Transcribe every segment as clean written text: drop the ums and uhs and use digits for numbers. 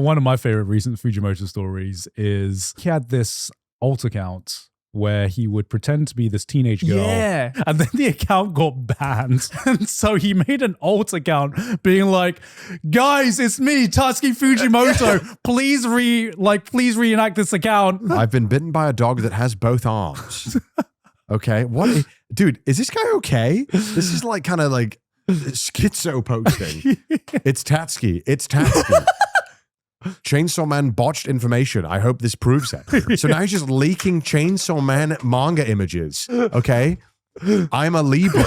One of my favorite recent Fujimoto stories is he had this alt account where he would pretend to be this teenage girl. Yeah. And then the account got banned. And so he made an alt account being like, guys, it's me, Tatsuki Fujimoto. Please reenact this account. I've been bitten by a dog that has both arms. Okay. What? Dude, is this guy okay? This is like kind of like schizo posting. It's Tatsuki. It's Tatsuki. Chainsawman botched information. I hope this proves it. So now he's just leaking Chainsawman manga images. Okay? I'm a Libra.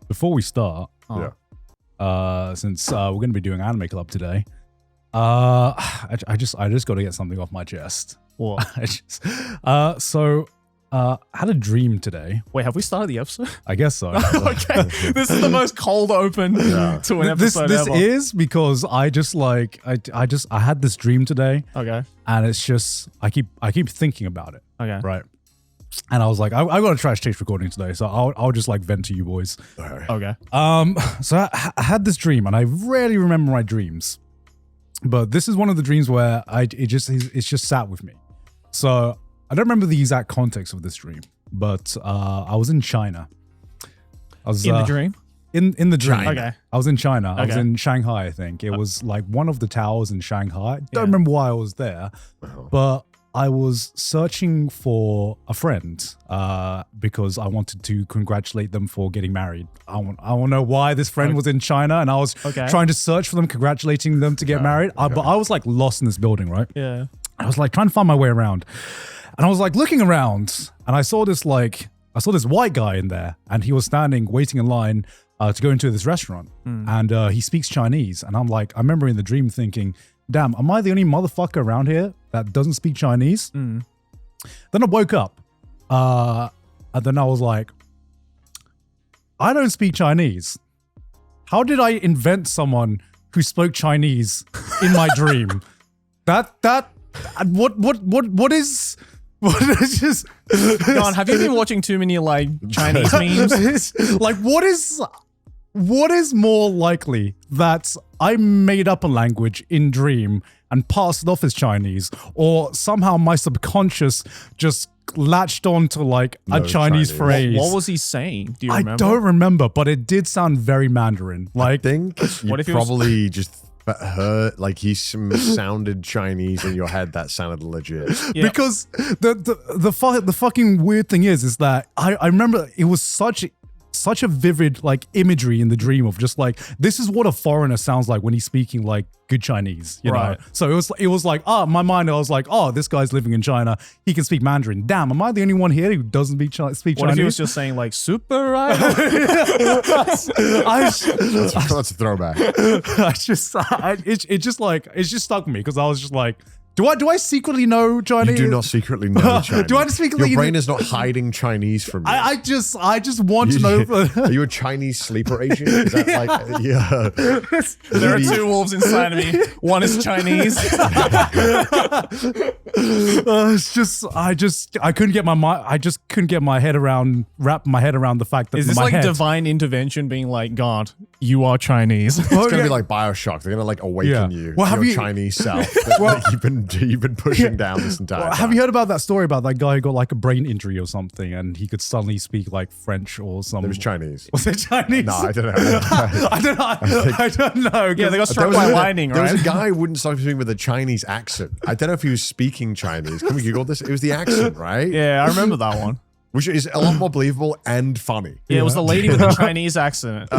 Before we start, since we're going to be doing Anime Club today, I just got to get something off my chest. What? I had a dream today. Wait, have we started the episode? I guess so. Okay, this is the most cold open to an episode This ever. is because I had this dream today. Okay. And it's just I keep thinking about it. Okay. Right. And I was like, I got a trash taste recording today, so I'll just like vent to you boys. Okay. So I had this dream, and I rarely remember my dreams, but this is one of the dreams where it's just sat with me. So I don't remember the exact context of this dream, but I was in China. I was in the dream? In the dream. Okay. I was in China. Okay. I was in Shanghai, I think. It was like one of the towers in Shanghai. Don't remember why I was there, but I was searching for a friend because I wanted to congratulate them for getting married. I want to know why this friend was in China, and I was trying to search for them, congratulating them to get married. But I was like lost in this building, right? Yeah. I was like trying to find my way around. And I was like looking around, and I saw this white guy in there, and he was standing waiting in line to go into this restaurant, and he speaks Chinese. And I'm like, I remember in the dream thinking, damn, am I the only motherfucker around here that doesn't speak Chinese? Then I woke up, and then I was like, I don't speak Chinese. How did I invent someone who spoke Chinese in my dream? What is just Garnt, have you been watching too many like Chinese memes? Like, what is more likely that I made up a language in dream and passed it off as Chinese, or somehow my subconscious just latched on to like a Chinese phrase? What was he saying? Do you remember? I don't remember, but it did sound very Mandarin. Like, I think you What if he probably just heard like he sounded Chinese in your head that sounded legit. Yeah. Because the fucking weird thing is that I remember it was such a vivid like imagery in the dream of just like, this is what a foreigner sounds like when he's speaking like good Chinese, you know? So it was like, my mind, I was like, this guy's living in China, he can speak Mandarin. Damn, am I the only one here who doesn't speak Chinese? What if he was just saying like super right? That's a throwback. It just stuck with me because I was just like, do I secretly know Chinese? You do not secretly know Chinese. Do I secretly? Your brain is not hiding Chinese from you. I just want to know. Are you a Chinese sleeper agent? Is that like, yeah? There are two wolves inside of me. One is Chinese. It's just I couldn't get my mind. I just couldn't get my head around, wrap my head around the fact that Is this my like head, divine intervention being like, Garnt, you are Chinese? It's gonna be like Bioshock. They're gonna like awaken you. Well, have your you- Chinese self that like, you've been pushing down this entire time. Have you heard about that story about that guy who got like a brain injury or something, and he could suddenly speak like French or something? It was Chinese. Was it Chinese? No, I don't know. I don't know. Yeah, they got struck There by was lightning, There right? was a guy who wouldn't stop speaking with a Chinese accent. I don't know if he was speaking Chinese. Can we Google this? It was the accent, right? Yeah, I remember that one. Which is a lot more believable and funny. Yeah, it was the lady with the Chinese accent.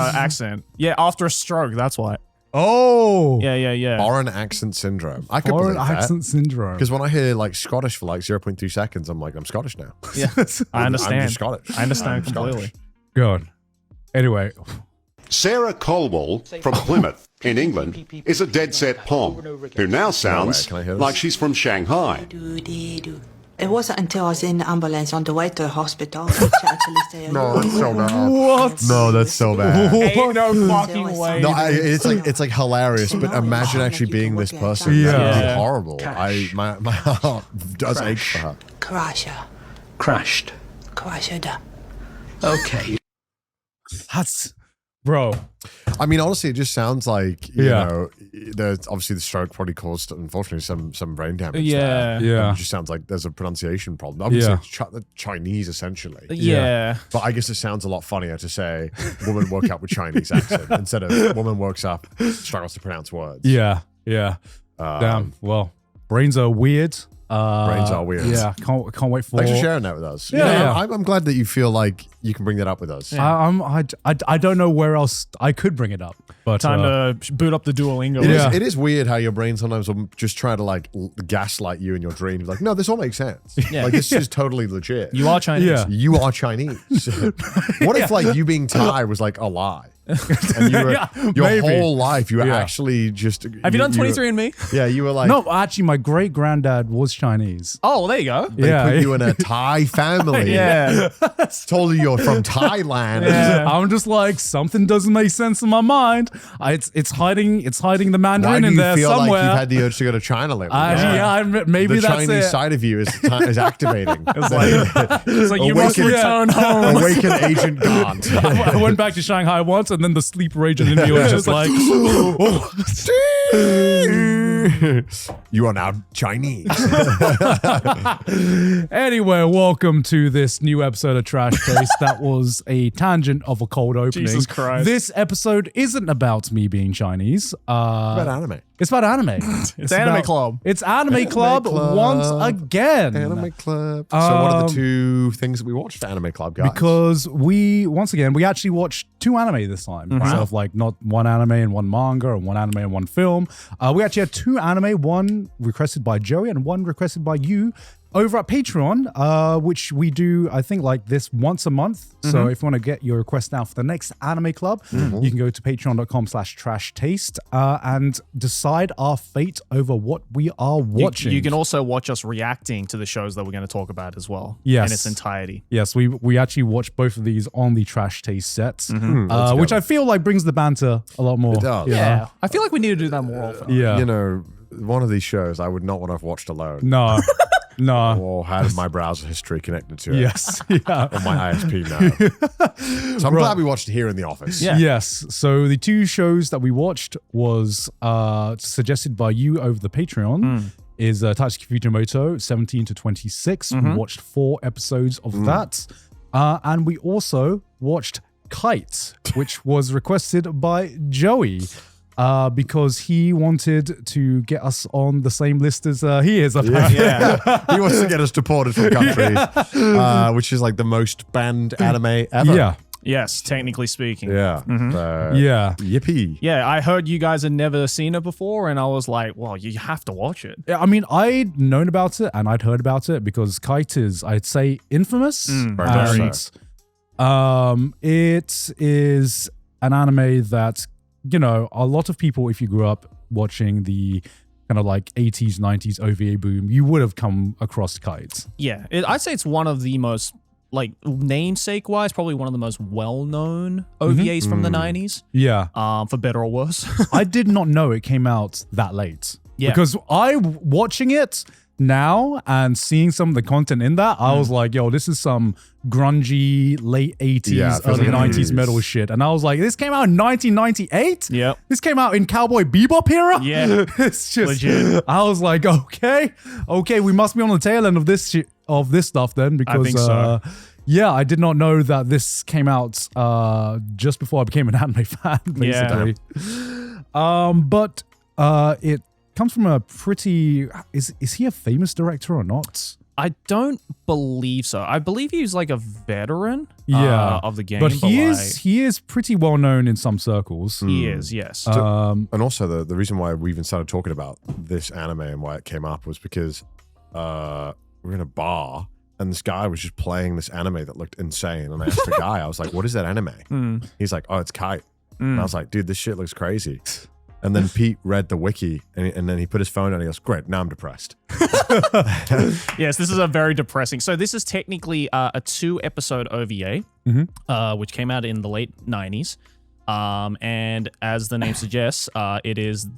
Yeah, after a stroke, that's why. Oh, Yeah. Foreign accent syndrome. I could foreign believe accent syndrome. Because when I hear like Scottish for like 0.2 seconds, I'm like, I'm Scottish now. Yeah, I understand. I'm just Scottish. I understand I'm completely. Scottish. Good. Anyway, Sarah Colwell from Plymouth in England is a dead-set Pom who now sounds Can I hear this? like she's from Shanghai. It wasn't until I was in the ambulance on the way to the hospital that she actually said, No, that's so bad. what? No, that's so bad. Ain't no fucking way. No, it's like hilarious, but imagine actually being this person. Yeah. That would be Yeah. horrible. My heart does ache for her. Crasher. Crashed. Crasher. Okay. bro. I mean, honestly, it just sounds like you Yeah. know, there's obviously the stroke probably caused, unfortunately, some brain damage. Yeah. there. Yeah. And it just sounds like there's a pronunciation problem. I would say it's Chinese essentially. Yeah. But I guess it sounds a lot funnier to say woman woke up with Chinese accent instead of woman wakes up, struggles to pronounce words. Yeah. Damn. Well, brains are weird. Brains are weird. Yeah. Can't wait for. Thanks for sharing that with us. Yeah, You know, yeah. I'm glad that you feel like you can bring that up with us. I don't know where else I could bring it up, but Time to boot up the Duolingo. Yeah. It is weird how your brain sometimes will just try to like gaslight you in your dreams. Like, no, this all makes sense. Yeah. Like, this is totally legit. You are Chinese. Yeah. You are Chinese. What if like you being Thai was like a lie? And you were, your maybe. whole life you were Yeah. actually just. Have you done 23andMe? Yeah, you were like. no, actually, my great granddad was Chinese. Oh, well, there you go. They Yeah. put you in a Thai family. Yeah. Told you you're from Thailand. Yeah. I'm just like something doesn't make sense in my mind. It's hiding the Why Mandarin do in you there feel somewhere. like you've had the urge to go to China lately? Maybe the that's Chinese it. side of you is activating. It's like you must Awaken- return home. Awaken Agent Gaunt. I went back to Shanghai once, and then the sleeper agent in me was just like, You are now Chinese. Anyway, welcome to this new episode of Trash Taste. That was a tangent of a cold opening. Jesus Christ. This episode isn't about me being Chinese. About anime. It's about anime. It's Anime about- Club. It's Anime Club Club. once again. Anime Club. So what are the two things that we watched for Anime Club, guys? Because we actually watched two anime this time. Instead of like not one anime and one manga and one anime and one film. We actually had two anime, one requested by Joey and one requested by you over at Patreon, which we do, I think, like this once a month. So if you want to get your request now for the next Anime Club, you can go to patreon.com/trash taste and decide our fate over what we are watching. You can also watch us reacting to the shows that we're going to talk about as well. Yes. In its entirety. Yes, we actually watched both of these on the Trash Taste sets, which I feel like brings the banter a lot more. It does. Yeah. I feel like we need to do that more often. Yeah. You know, one of these shows I would not want to have watched alone. No. No. Or had my browser history connected to it. Yes. Yeah. On my ISP now. So I'm glad we watched it here in the office. Yeah. Yes. So the two shows that we watched was suggested by you over the Patreon. Is Tatsuki Fujimoto 17 to 26. We watched 4 episodes of that. And we also watched Kite, which was requested by Joey. Because he wanted to get us on the same list as he is. Apparently. Yeah. He wants to get us deported from countries, which is like the most banned anime ever. Yeah. Yes, technically speaking. Yeah. Yeah. Yippee. Yeah, I heard you guys had never seen it before, and I was like, well, you have to watch it. I mean, I'd known about it and I'd heard about it because Kite is, I'd say, infamous. Very much And it is an anime that, you know, a lot of people, if you grew up watching the kind of like 80s, 90s OVA boom, you would have come across Kite. Yeah, I'd say it's one of the most, like, namesake-wise, probably one of the most well-known OVAs from the 90s, Yeah. for better or worse. I did not know it came out that late. Yeah. Because watching it now and seeing some of the content in that, I was like, yo, this is some grungy late 80s, Yeah, it feels early like 90s metal shit. And I was like, this came out in 1998? Yep. This came out in Cowboy Bebop era? Yeah. It's just, Legit. I was like, okay, we must be on the tail end of this stuff then, because think so. yeah, I did not know that this came out just before I became an anime fan, basically. But it comes from a pretty, is he a famous director or not? I don't believe so. I believe he's like a veteran of the game. But he is pretty well known in some circles. He is, yes. And also the reason why we even started talking about this anime and why it came up was because we were in a bar and this guy was just playing this anime that looked insane. And I asked the guy, I was like, what is that anime? He's like, oh, it's Kite. And I was like, dude, this shit looks crazy. And then Pete read the wiki and then he put his phone on and he goes, great, now I'm depressed. Yes, this is a very depressing. So this is technically a 2-episode OVA, which came out in the late 90s. And as the name suggests, it is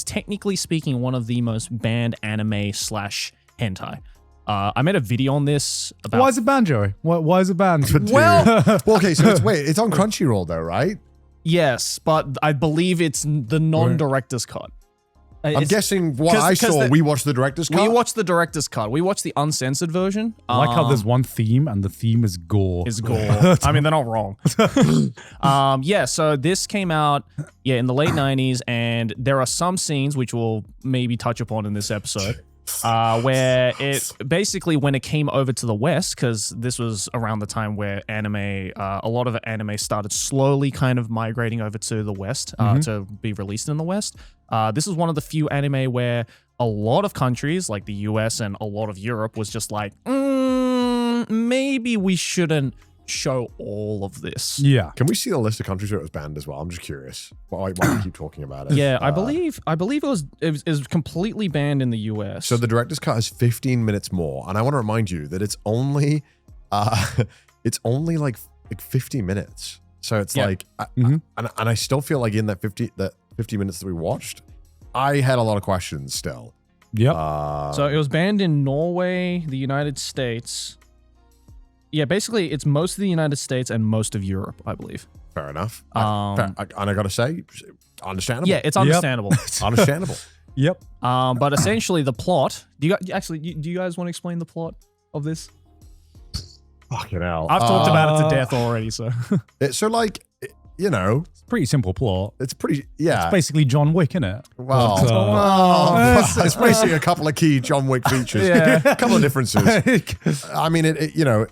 technically speaking, one of the most banned anime / hentai. I made a video on this about. Why is it banned, Joey? Why is it banned? Well, okay, so it's on Crunchyroll though, right? yes, but I believe it's the non-director's cut. I'm guessing what I saw, we watched the director's cut. We watched the director's cut. We watched the uncensored version. I like how there's one theme, and the theme is gore. Is gore. I mean, they're not wrong. Yeah, so this came out in the late 90s, and there are some scenes which we'll maybe touch upon in this episode. Where it basically, when it came over to the West, because this was around the time where a lot of anime started slowly kind of migrating over to the West to be released in the West. This is one of the few anime where a lot of countries, like the US and a lot of Europe, was just like, maybe we shouldn't show all of this. Yeah. Can we see the list of countries where it was banned as well? I'm just curious. Why do you keep talking about it? Yeah, I believe it was completely banned in the US. So the director's cut is 15 minutes more, and I want to remind you that it's only like 50 minutes. So it's like, and I still feel like in that 50 minutes that we watched, I had a lot of questions still. Yep. So it was banned in Norway, the United States. Yeah, basically, it's most of the United States and most of Europe, I believe. Fair enough. And I got to say, understandable. Yeah, it's understandable. Understandable. Yep. But essentially, the plot. Do you guys want to explain the plot of this? Fucking hell. I've talked about it to death already. So, so like, you know, It's a pretty simple plot. it's pretty. Yeah. It's basically John Wick, isn't it? Well, it's basically a couple of key John Wick features. Yeah. A couple of differences. I mean, it you know,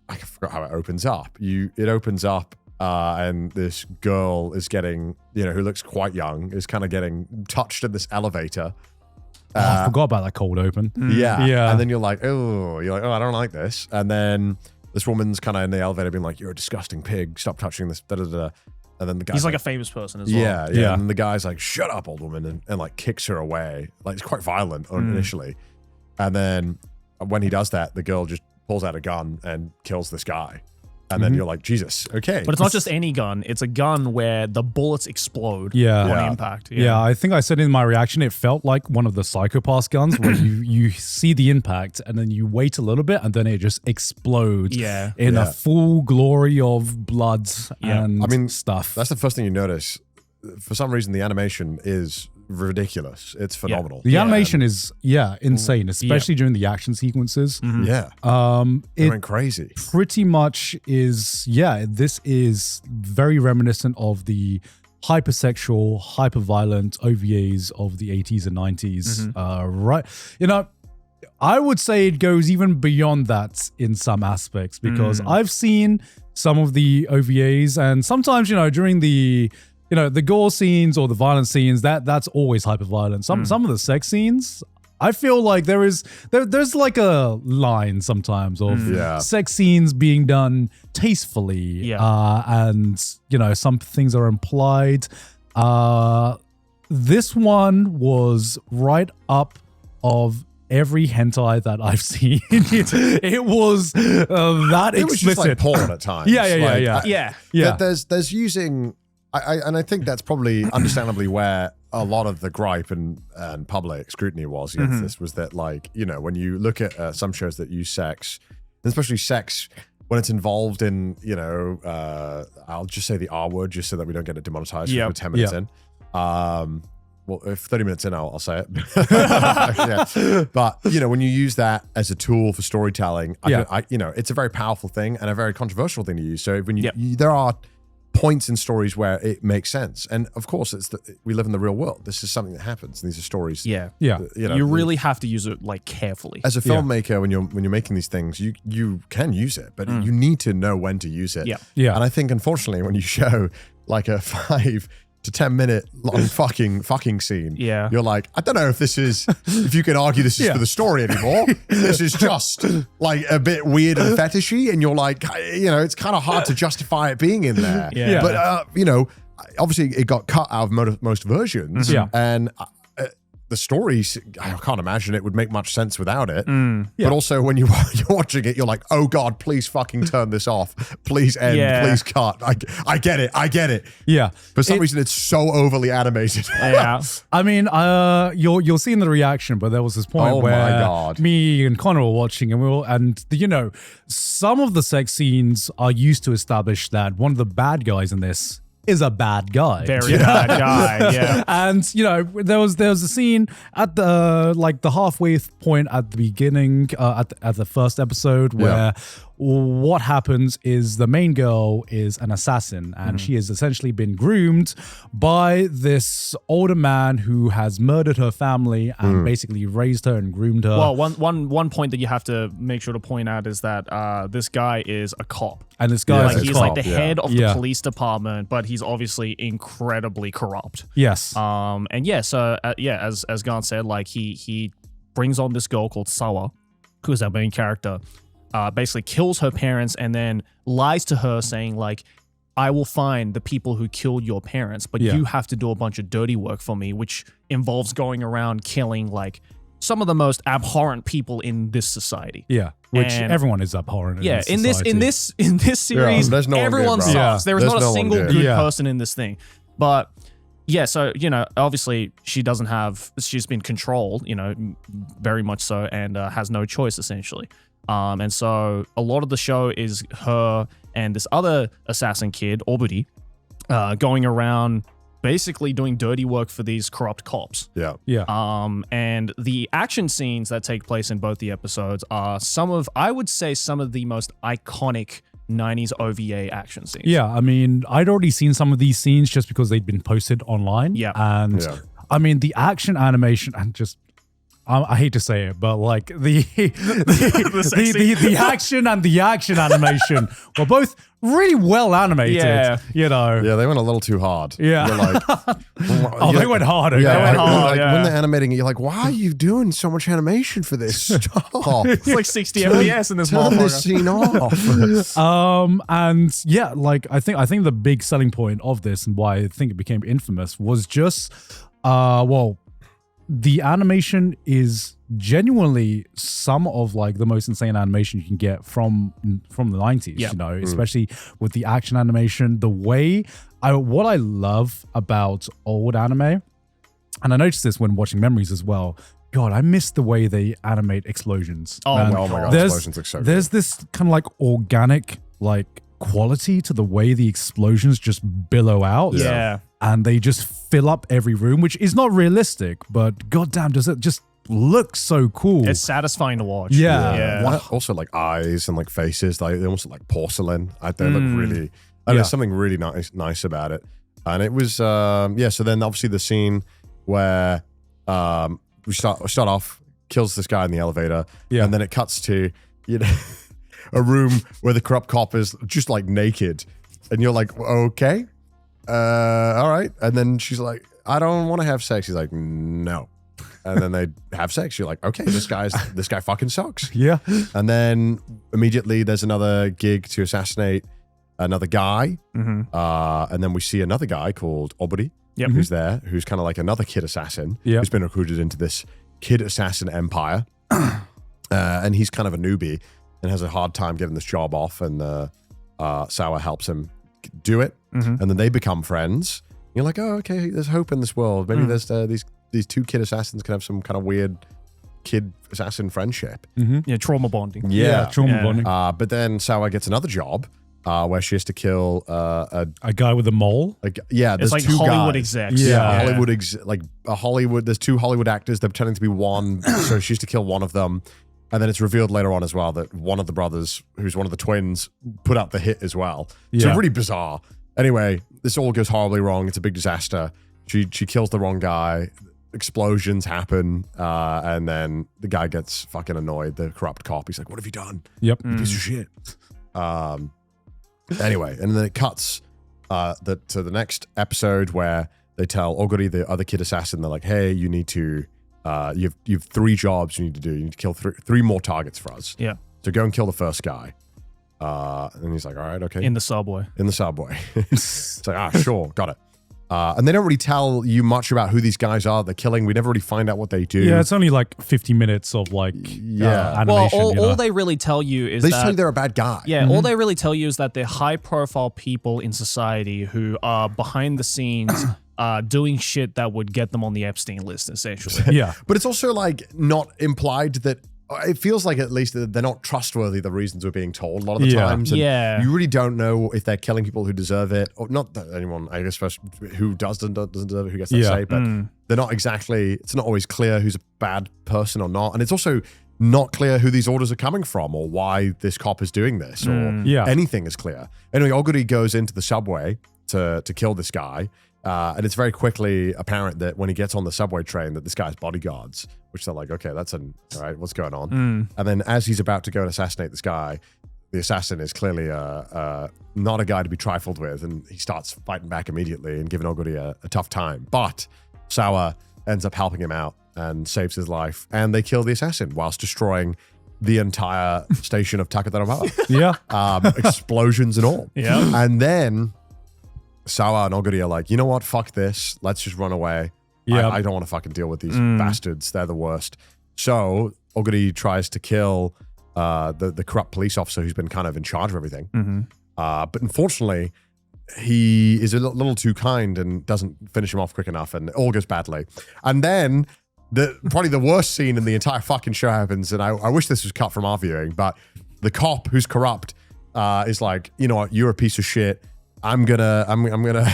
I forgot how it opens up. It opens up, and this girl is getting, who looks quite young, is kind of getting touched in this elevator. I forgot about that cold open. Yeah. Yeah. And then you're like, oh, I don't like this. And then this woman's kind of in the elevator being like, you're a disgusting pig. Stop touching this. Da, da, da. And then the guy. he's like a famous person as well. Yeah. And the guy's like, shut up, old woman. And like kicks her away. Like, it's quite violent initially. And then when he does that, the girl just pulls out a gun and kills this guy. And then you're like, Jesus, okay. But it's not just any gun. It's a gun where the bullets explode Yeah. on Yeah. impact. Yeah, I think I said in my reaction, it felt like one of the Psychopath guns where you see the impact and then you wait a little bit and then it just explodes in a full glory of blood and stuff. That's the first thing you notice. For some reason, the animation is ridiculous. It's phenomenal. The animation is, insane, especially during the action sequences. Yeah. It went crazy. Pretty much is, this is very reminiscent of the hypersexual, hyper-violent OVAs of the 80s and 90s. Right. I would say it goes even beyond that in some aspects because I've seen some of the OVAs and sometimes, during the gore scenes or the violent scenes, that's always hyper-violent. Some of the sex scenes, I feel like there's like a line sometimes of sex scenes being done tastefully. And, some things are implied. This one was right up of every hentai that I've seen. It was that explicit. It was just like porn at times. Yeah. There's using... I think that's probably understandably where a lot of the gripe and public scrutiny was against this was that, like, when you look at some shows that use sex, and especially sex when it's involved in, I'll just say the R word just so that we don't get it demonetized for 10 minutes in. Well, if 30 minutes in, I'll say it. But, when you use that as a tool for storytelling, it's a very powerful thing and a very controversial thing to use. So when there are points in stories where it makes sense, and of course we live in the real world. This is something that happens, and these are stories. You really have to use it like carefully as a filmmaker. When you're making these things, you can use it, but you need to know when to use it. And I think unfortunately when you show like a 5 to 10 minute long fucking scene, you're like, I don't know if you can argue this is for the story anymore. This is just like a bit weird and fetishy, and you're like, it's kind of hard to justify it being in there. But obviously it got cut out of most versions, and the story, I can't imagine it would make much sense without it. Yeah. But also when you're watching it, you're like, oh God, please fucking turn this off. Please end. Yeah. Please cut. I get it. Yeah. For some reason, it's so overly animated. Yeah. I mean, you'll see in the reaction, but there was this point Oh my where God. me and Connor were watching, and some of the sex scenes are used to establish that one of the bad guys in this is a bad guy. Very bad guy. Yeah. And there was a scene at the halfway point at the beginning at the first episode where what happens is the main girl is an assassin, and she has essentially been groomed by this older man who has murdered her family and basically raised her and groomed her. Well, one point that you have to make sure to point out is that this guy is a cop. And this guy is a He's cop. like the head of the Yeah. police department, but he's obviously incredibly corrupt. Yes. And yeah, so as Garnt said, like he brings on this girl called Sawa, who is our main character, basically kills her parents and then lies to her saying like, I will find the people who killed your parents, but you have to do a bunch of dirty work for me, which involves going around killing like some of the most abhorrent people in this society. Yeah, which And- everyone is abhorrent. Yeah, in this series, there's no one everyone good, bro. sucks. There is There's not no a one single good. good Yeah. person in this thing. But yeah, so obviously she's been controlled, very much so, and has no choice essentially. And so a lot of the show is her and this other assassin kid, Obudi, going around basically doing dirty work for these corrupt cops. Yeah. Yeah. And the action scenes that take place in both the episodes are I would say some of the most iconic 90s OVA action scenes. Yeah, I mean, I'd already seen some of these scenes just because they'd been posted online. Yeah. And Yeah. I mean, the action animation and just I hate to say it, but like the action and the action animation were both really well animated. Yeah. Yeah, they went a little too hard. Yeah. You're like, They went harder. yeah, They went like, hard. when they're animating it, you're like, why are you doing so much animation for this? Stop. It's like 60 FPS in this Turn this motherfucker. scene off. And yeah, like I think the big selling point of this and why I think it became infamous was just the animation is genuinely some of like the most insane animation you can get from the 90s, Yeah. especially with the action animation. The way what I love about old anime, and I noticed this when watching Memories as well, God, I miss the way they animate explosions. Oh, Man, oh my God, there's- explosions look so good. There's this kind of like organic like quality to the way the explosions just billow out. Yeah. And they just fill up every room, which is not realistic, but goddamn, does it just look so cool? It's satisfying to watch. Yeah. Yeah. Also, like eyes and like faces, they almost look like porcelain. They look really. There's something really nice about it. And it was so then obviously the scene where we start off, kills this guy in the elevator, and then it cuts to a room where the corrupt cop is just like naked, and you're like, okay. All right. And then she's like, I don't want to have sex. He's like, no. And then they have sex. You're like, okay, this guy fucking sucks. Yeah. And then immediately there's another gig to assassinate another guy. And then we see another guy called Obudi, who's there, who's kind of like another kid assassin, who's been recruited into this kid assassin empire. And he's kind of a newbie and has a hard time getting this job off. And Sawa helps him do it. And then they become friends. You're like, oh, okay, there's hope in this world. Maybe there's these two kid assassins can have some kind of weird kid assassin friendship. Yeah, trauma bonding. Trauma Yeah. bonding. But then Sawa gets another job where she has to kill A guy with a mole. there's It's like two Hollywood guys. execs. Yeah, Hollywood. There's two Hollywood actors. They're pretending to be one, so she has to kill one of them. And then it's revealed later on as well that one of the brothers, who's one of the twins, put out the hit as well. So Yeah. really bizarre. Anyway, this all goes horribly wrong. It's a big disaster. She kills the wrong guy. Explosions happen, and then the guy gets fucking annoyed. The corrupt cop. He's like, "What have you done? Yep. You piece of shit." Anyway, and then it cuts to the next episode where they tell Oguri, the other kid assassin, they're like, "Hey, you need to, you have 3 jobs you need to do. You need to kill three more targets for us. Yeah. So go and kill the first guy." And he's like, "All right, okay." In the subway. In the subway. It's like, sure, got it. And they don't really tell you much about who these guys are they're killing. We never really find out what they do. Yeah, it's only like 50 minutes of like animation. Well, all they really tell you is They that say they're a bad guy. yeah, all they really tell you is that they're high-profile people in society who are behind the scenes doing shit that would get them on the Epstein list, essentially. Yeah. But it's also like not implied that it feels like at least that they're not trustworthy, the reasons we're being told a lot of the times. And you really don't know if they're killing people who deserve it, or not that anyone, I guess, who doesn't deserve it, who gets that say, but they're not exactly, it's not always clear who's a bad person or not. And it's also not clear who these orders are coming from or why this cop is doing this or anything is clear. Anyway, Oguri goes into the subway to kill this guy. And it's very quickly apparent that when he gets on the subway train that this guy's bodyguards, which they're like, okay, all right, what's going on? And then as he's about to go and assassinate this guy, the assassin is clearly not a guy to be trifled with, and he starts fighting back immediately and giving Oguri a tough time. But Sawa ends up helping him out and saves his life, and they kill the assassin whilst destroying the entire station of Takadanobara. Explosions and all. And then Sawa and Oguri are like, you know what? Fuck this. Let's just run away. I don't want to fucking deal with these bastards. They're the worst. So Oguri tries to kill the corrupt police officer who's been kind of in charge of everything. But unfortunately, he is a little too kind and doesn't finish him off quick enough, and it all goes badly. And then probably the worst scene in the entire fucking show happens, and I wish this was cut from our viewing, but the cop who's corrupt is like, you know what? You're a piece of shit. I'm gonna I'm gonna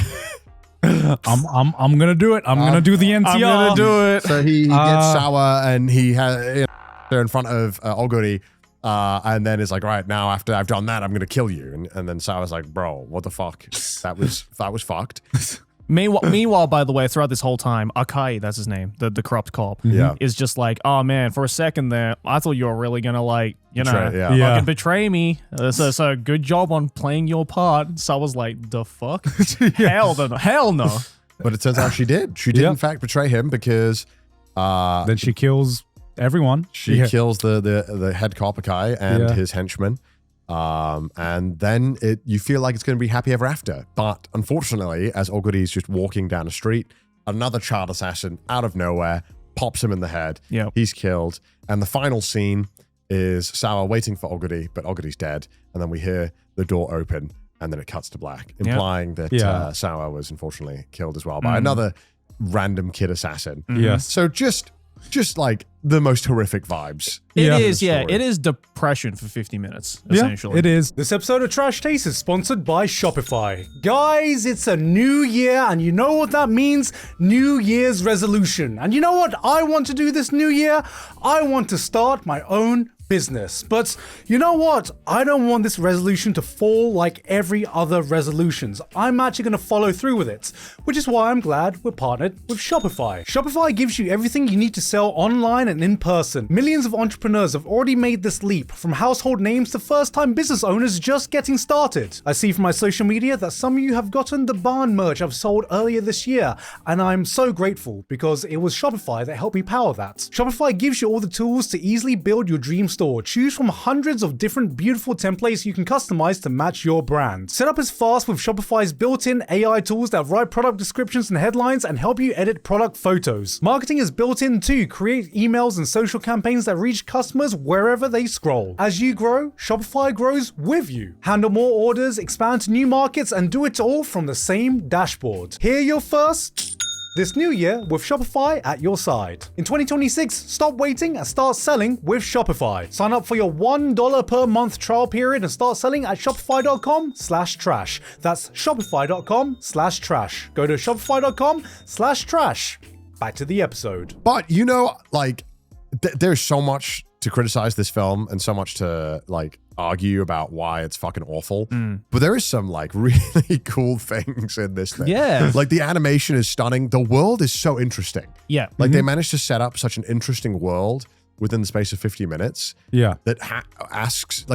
do it. I'm gonna do the NTR. I'm gonna do it. So he gets Sawa and he has they're in front of Oguri, and then is like, right, now after I've done that, I'm gonna kill you. And then Sawa's like, bro, what the fuck? That was fucked. Meanwhile, by the way, throughout this whole time, Akai, that's his name, the corrupt cop, is just like, oh man, for a second there, I thought you were really gonna fucking betray me. So good job on playing your part. So I was like, the fuck? Hell no. But it turns out she did. She did in fact betray him because then she kills everyone. She kills the head cop Akai and his henchman. And then you feel like it's going to be happy ever after. But unfortunately, as Oguri is just walking down the street, another child assassin out of nowhere pops him in the head. He's killed. And the final scene is Sawa waiting for Oguri, but Oguri's dead. And then we hear the door open, and then it cuts to black, implying that Sawa was unfortunately killed as well by another random kid assassin. So just like the most horrific vibes. It is depression for 50 minutes, essentially. It is. This episode of Trash Taste is sponsored by Shopify. Guys, it's a new year, and you know what that means? New Year's resolution. And you know what I want to do this new year? I want to start my own business. But you know what? I don't want this resolution to fall like every other resolutions. I'm actually going to follow through with it, which is why I'm glad we're partnered with Shopify. Shopify gives you everything you need to sell online and in person. Millions of entrepreneurs have already made this leap, from household names to first-time business owners just getting started. I see from my social media that some of you have gotten the barn merch I've sold earlier this year, and I'm so grateful because it was Shopify that helped me power that. Shopify gives you all the tools to easily build your dream store. Choose from hundreds of different beautiful templates you can customize to match your brand. Setup is fast with Shopify's built-in AI tools that write product descriptions and headlines and help you edit product photos. Marketing is built in too. Create emails and social campaigns that reach customers wherever they scroll. As you grow, Shopify grows with you. Handle more orders, expand to new markets, and do it all from the same dashboard. Hear your first this new year with Shopify at your side. In 2026, stop waiting and start selling with Shopify. Sign up for your $1 per month trial period and start selling at shopify.com/trash. That's shopify.com/trash. Go to shopify.com/trash. Back to the episode. But there's so much to criticize this film and so much to argue about why it's fucking awful. But there is some really cool things in this thing. Yeah. The animation is stunning. The world is so interesting. Yeah. They managed to set up such an interesting world within the space of 50 minutes. Yeah. That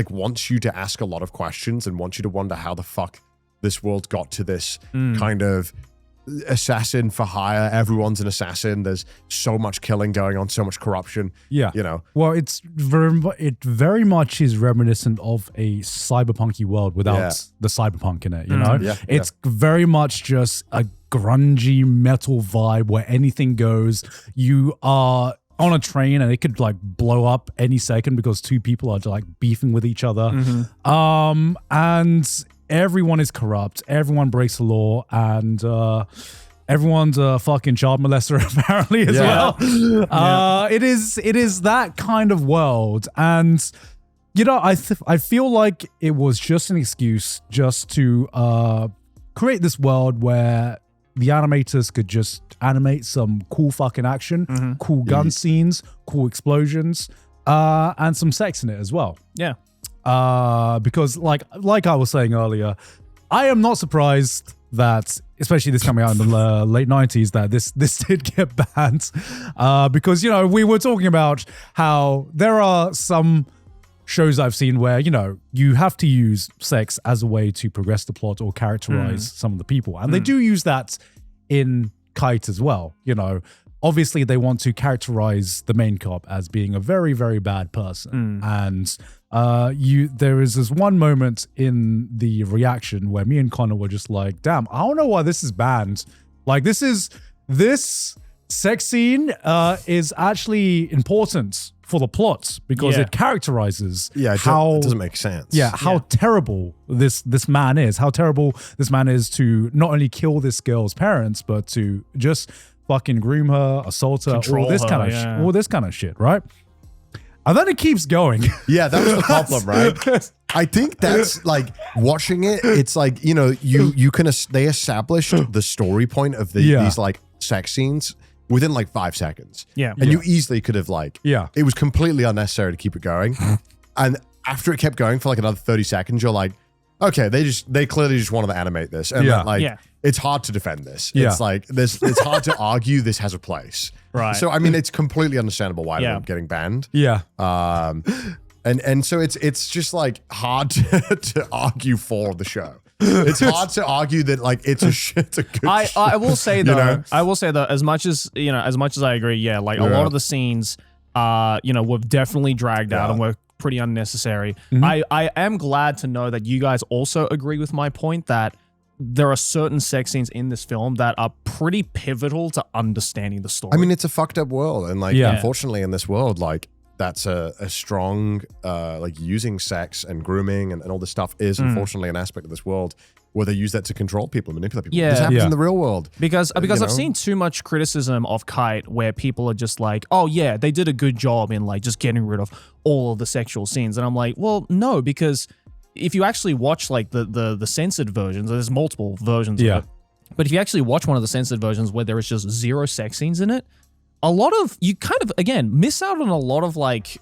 wants you to ask a lot of questions and wants you to wonder how the fuck this world got to this kind of assassin for hire. Everyone's an assassin. There's so much killing going on, so much corruption. Yeah. You know. Well, it very much is reminiscent of a cyberpunky world without the cyberpunk in it, you know? Yeah, it's very much just a grungy metal vibe where anything goes. You are on a train and it could like blow up any second because two people are like beefing with each other. And everyone is corrupt. Everyone breaks the law, and everyone's a fucking child molester apparently as well. It is that kind of world, and you know, I feel like it was just an excuse just to create this world where the animators could just animate some cool fucking action, cool gun scenes, cool explosions, and some sex in it as well. Yeah. Because like I was saying earlier, I am not surprised that, especially this coming out in the late 90s, that this did get banned. Because, you know, we were talking about how there are some shows I've seen where, you know, you have to use sex as a way to progress the plot or characterize some of the people. And they do use that in Kite as well. You know, obviously they want to characterize the main cop as being a very, very bad person. And there is this one moment in the reaction where me and Connor were just like, damn, I don't know why this is banned. Like this sex scene is actually important for the plot because it characterizes how it doesn't make sense. How terrible this man is. How terrible this man is to not only kill this girl's parents, but to just fucking groom her, assault her, Control all this her, kind of shit, right? And then it keeps going. Yeah, that was the problem, right? I think that's like watching it. It's like, you know, they established the story point of these like sex scenes within like 5 seconds. Yeah. And you easily could have like, it was completely unnecessary to keep it going. And after it kept going for like another 30 seconds, you're like, okay, they clearly just wanted to animate this. And it's hard to defend this. It's like, it's hard to argue this has a place. Right. So, I mean, it's completely understandable why they're getting banned. Yeah. And so it's just like hard to argue for the show. It's hard to argue that like it's a good show. I will say though, You know? I will say though, as much as I agree, like a lot of the scenes, were definitely dragged out and were pretty unnecessary. I am glad to know that you guys also agree with my point that there are certain sex scenes in this film that are pretty pivotal to understanding the story. I mean, it's a fucked up world, and like unfortunately in this world, like that's a strong like using sex and grooming and all this stuff is unfortunately an aspect of this world where they use that to control people, manipulate people. This happens in the real world. Because I've seen too much criticism of Kite where people are just like, oh yeah, they did a good job in like just getting rid of all of the sexual scenes. And I'm like, well, no, because if you actually watch like the censored versions, there's multiple versions of it. But if you actually watch one of the censored versions where there is just 0 sex scenes in it, you kind of, again, miss out on a lot of like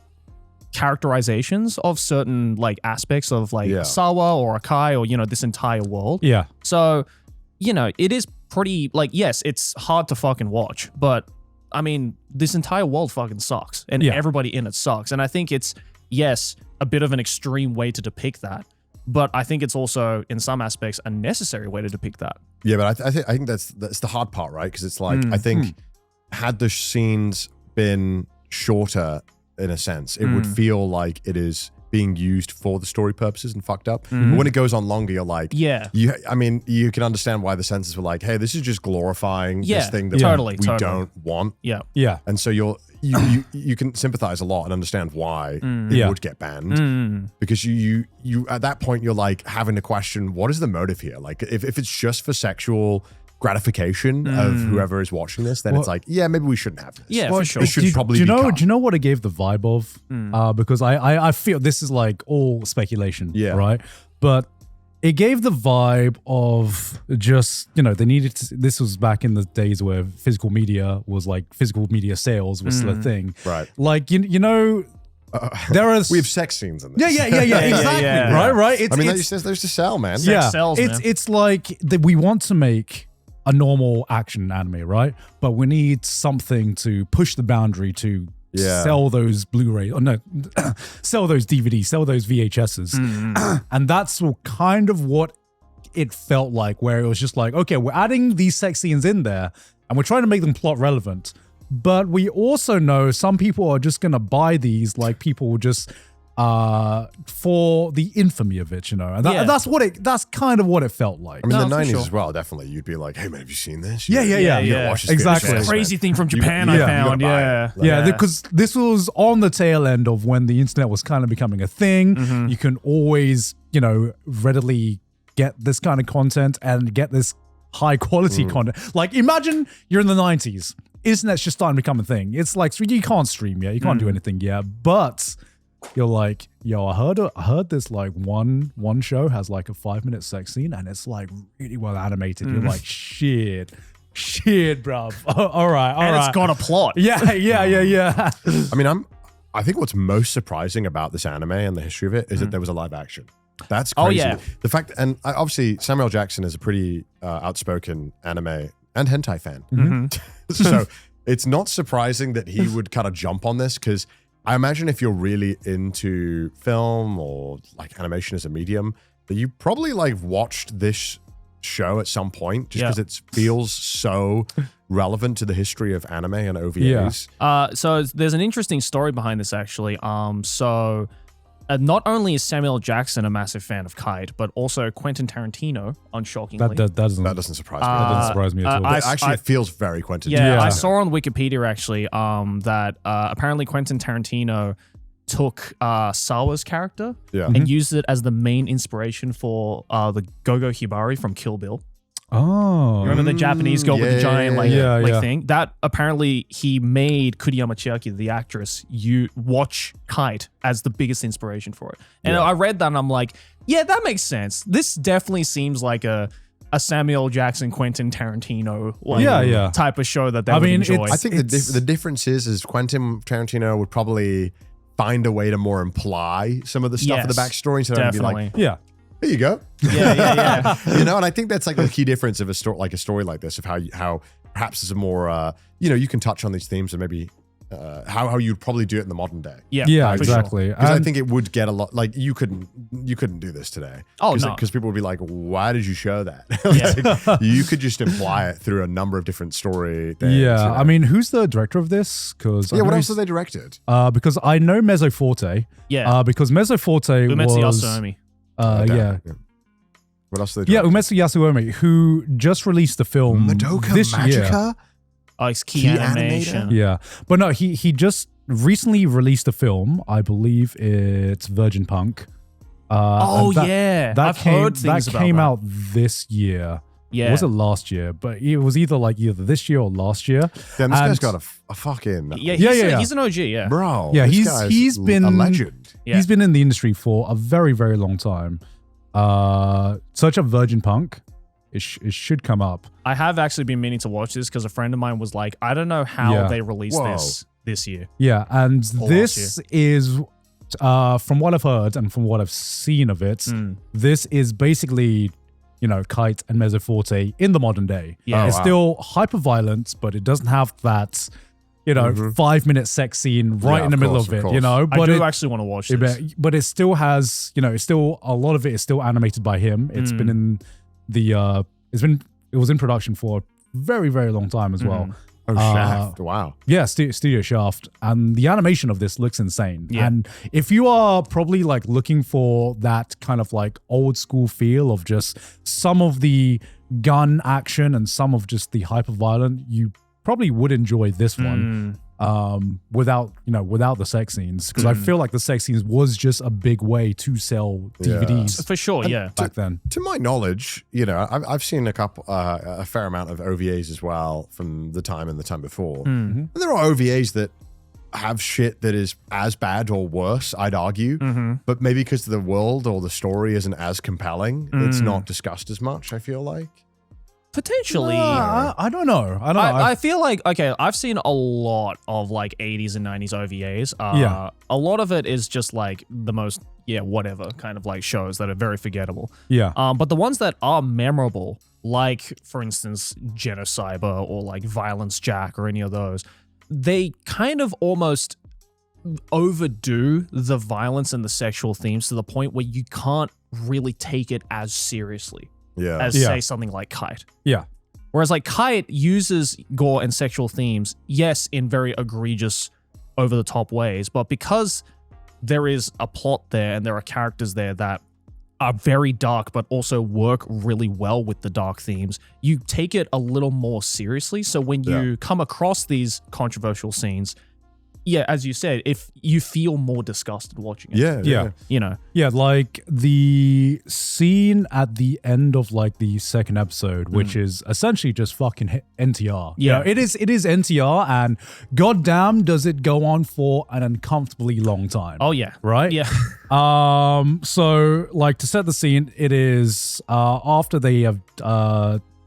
characterizations of certain like aspects of like Sawa or Akai or, you know, this entire world. Yeah. So, you know, it is pretty like, yes, it's hard to fucking watch, but I mean, this entire world fucking sucks and everybody in it sucks. And I think it's, yes, a bit of an extreme way to depict that, but I think it's also in some aspects a necessary way to depict that. Yeah, but I think that's the hard part, right? Because it's like I think had the scenes been shorter in a sense, it would feel like it is being used for the story purposes and fucked up. But when it goes on longer, you're like, I mean, you can understand why the censors were like, hey, this is just glorifying this thing that we don't want. Yeah. Yeah. And so you can sympathize a lot and understand why it would get banned because you at that point you're like having to question what is the motive here. Like if it's just for sexual gratification of whoever is watching this, then it's like, yeah, maybe we shouldn't have this. Yeah, for sure. This should probably be cut. Do you know what it gave the vibe of? Because I feel this is like all speculation, right? But it gave the vibe of just, you know, they needed to, this was back in the days where physical media sales was still a thing. Right. Like, you know, there are... We have sex scenes in this. Yeah, exactly. Right? It's, I mean, there's to sell, man. Sex sells, man. It's like we want to make a normal action anime, right? But we need something to push the boundary to sell those Blu-ray, sell those DVDs, sell those VHSs. And that's kind of what it felt like, where it was just like, okay, we're adding these sex scenes in there and we're trying to make them plot relevant. But we also know some people are just going to buy these, like people just for the infamy of it, you know. And that's kind of what it felt like. I mean, No, the for 90s sure. as well, definitely. You'd be like, hey, man, have you seen this? Yeah. You gotta watch this Exactly. video. Crazy thing from Japan You I gotta found. buy Yeah. it. Like, Yeah, because this was on the tail end of when the internet was kind of becoming a thing. Mm-hmm. You can always, you know, readily get this kind of content and get this high quality content. Like, imagine you're in the 90s. Internet's just starting to become a thing. It's like, you can't stream yet. You can't do anything yet. But you're like, yo, I heard this like one show has like a 5-minute sex scene and it's like really well animated. You're like, shit, bruv. All right. And it's got a plot. Yeah. I mean, I think what's most surprising about this anime and the history of it is that there was a live action. That's crazy. Oh, yeah. The fact, and obviously Samuel Jackson is a pretty outspoken anime and hentai fan. So it's not surprising that he would kind of jump on this, because I imagine if you're really into film or like animation as a medium, that you probably like watched this show at some point just because it feels so relevant to the history of anime and OVAs. So there's an interesting story behind this, actually. Not only is Samuel Jackson a massive fan of Kite, but also Quentin Tarantino, unshockingly. That doesn't Surprise me. that doesn't surprise me at all. Actually, it feels very Quentin. Yeah, I Yeah. saw on Wikipedia, actually, that apparently Quentin Tarantino took Sawa's character and used it as the main inspiration for the Gogo Hibari from Kill Bill. Oh. Remember the Japanese girl with the giant yeah. thing? That apparently he made Kuriyama Chiaki, the actress, watch Kite as the biggest inspiration for it. And I read that and I'm like, yeah, that makes sense. This definitely seems like a Samuel Jackson, Quentin Tarantino type of show that they would enjoy. I think the difference is Quentin Tarantino would probably find a way to more imply some of the stuff of the backstory instead of be like, Yeah. here you go. Yeah. You know, and I think that's like the key difference of a story like this, of how perhaps it's a more you can touch on these themes and maybe how you'd probably do it in the modern day. Yeah, exactly. Because I think it would get a lot, like you couldn't do this today. Oh, no. Because people would be like, why did you show that? Like, you could just imply it through a number of different story things. Yeah, you know? I mean, who's the director of this? Because what else have they directed? Because I know Mezzo Forte. Yeah. Because Mezzo Forte Umetsu was Yasuomi. What else have they Yeah, directed? Umetsu Yasuomi, who just released a film Madoka this year. Magica? Oh, it's key animation. Yeah, but no, he just recently released a film. I believe it's Virgin Punk. Oh, and yeah. that I've came, heard things that about came that. out this year. Yeah. Or was it last year? But it was either this year or last year. Damn, this And- guy's got a fucking Yeah, Yeah. he's an OG, yeah. bro. Yeah, this guy's he's been a legend. Yeah. He's been in the industry for a very, very long time. Search up Virgin Punk. It should come up. I have actually been meaning to watch this because a friend of mine was like, I don't know how Yeah. they released Whoa. this year. Yeah, and Or this is, from what I've heard and from what I've seen of it, this is basically, Kite and Mezzo Forte in the modern day. Yeah. It's wow. still hyper violent, but it doesn't have that, 5-minute sex scene right Yeah, in the of middle course, of of it. course. I But do it, actually want to watch this. but it still has, it's still a lot of it is still animated by him. It's been in the it was in production for a very, very long time as well. Oh, Shaft. Wow. Yeah, Studio Shaft, and the animation of this looks insane. Yeah. And if you are probably like looking for that kind of like old school feel of just some of the gun action and some of just the hyper violent, you probably would enjoy this one. Without the sex scenes, because I feel like the sex scenes was just a big way to sell DVDs For sure, yeah. back then. To my knowledge, I've seen a fair amount of OVAs as well from the time and the time before. And there are OVAs that have shit that is as bad or worse, I'd argue, but maybe because the world or the story isn't as compelling, it's not discussed as much, I feel like. Potentially. I don't know. I feel like, okay, I've seen a lot of like 80s and 90s OVAs. Yeah. A lot of it is just like the most, whatever kind of like shows that are very forgettable. Yeah. But the ones that are memorable, like for instance, Genocyber or like Violence Jack or any of those, they kind of almost overdo the violence and the sexual themes to the point where you can't really take it as seriously. as say something like Kite. Yeah. Whereas like Kite uses gore and sexual themes, yes, in very egregious, over-the-top ways, but because there is a plot there and there are characters there that are very dark but also work really well with the dark themes, you take it a little more seriously. So when you come across these controversial scenes, as you said, if you feel more disgusted watching it. Yeah. You know. Yeah, like the scene at the end of like the second episode, which is essentially just fucking NTR. Yeah. You know, it is NTR, and goddamn does it go on for an uncomfortably long time. Oh yeah. Right? Yeah. So like to set the scene, it is after they have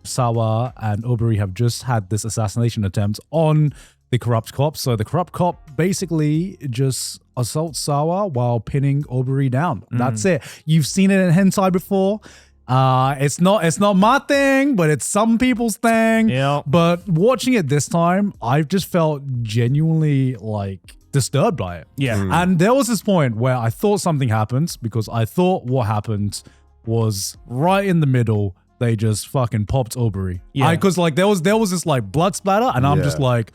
Sawa and Obiri have just had this assassination attempt on the corrupt cop. So the corrupt cop basically just assaults Sawa while pinning Obiri down. That's it. You've seen it in hentai before. It's not my thing, but it's some people's thing. Yeah. But watching it this time, I've just felt genuinely like disturbed by it. Yeah. And there was this point where I thought something happened, because I thought what happened was right in the middle, they just fucking popped Obiri. Yeah. Because like there was this like blood splatter, and I'm just like,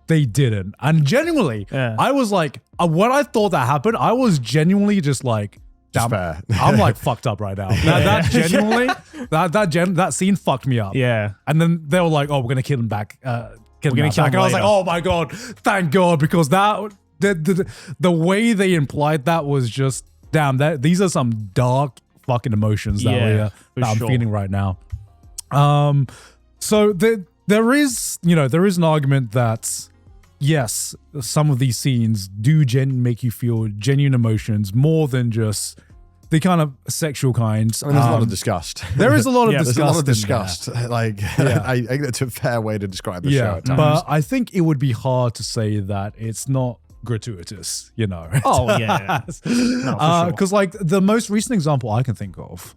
they didn't. And genuinely, I was like, when I thought that happened, I was genuinely just like, damn, I'm like fucked up right now. That genuinely, that scene fucked me up. Yeah. And then they were like, oh, we're gonna kill him back. We're gonna kill him And I was like, later. oh my god, thank God, because that the way they implied that was just, damn, these are some dark fucking emotions that I'm feeling right now. So there is an argument that yes, some of these scenes do make you feel genuine emotions more than just the kind of sexual kinds. I mean, there's a lot of disgust. There is a lot of disgust. There's a lot of in disgust. there. Like, I think that's a fair way to describe the show at times. But I think it would be hard to say that it's not gratuitous, you know. Oh yeah. Because like the most recent example I can think of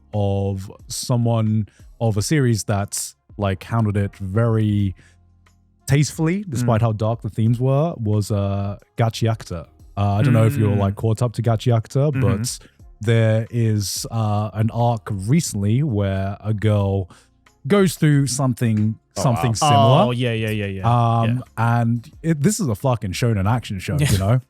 someone of a series that's like handled it very tastefully, despite how dark the themes were, was Gachiakta. I don't know if you're like caught up to Gachiakta, but there is an arc recently where a girl goes through something similar. Oh yeah. And this is a fucking shonen action show, you know?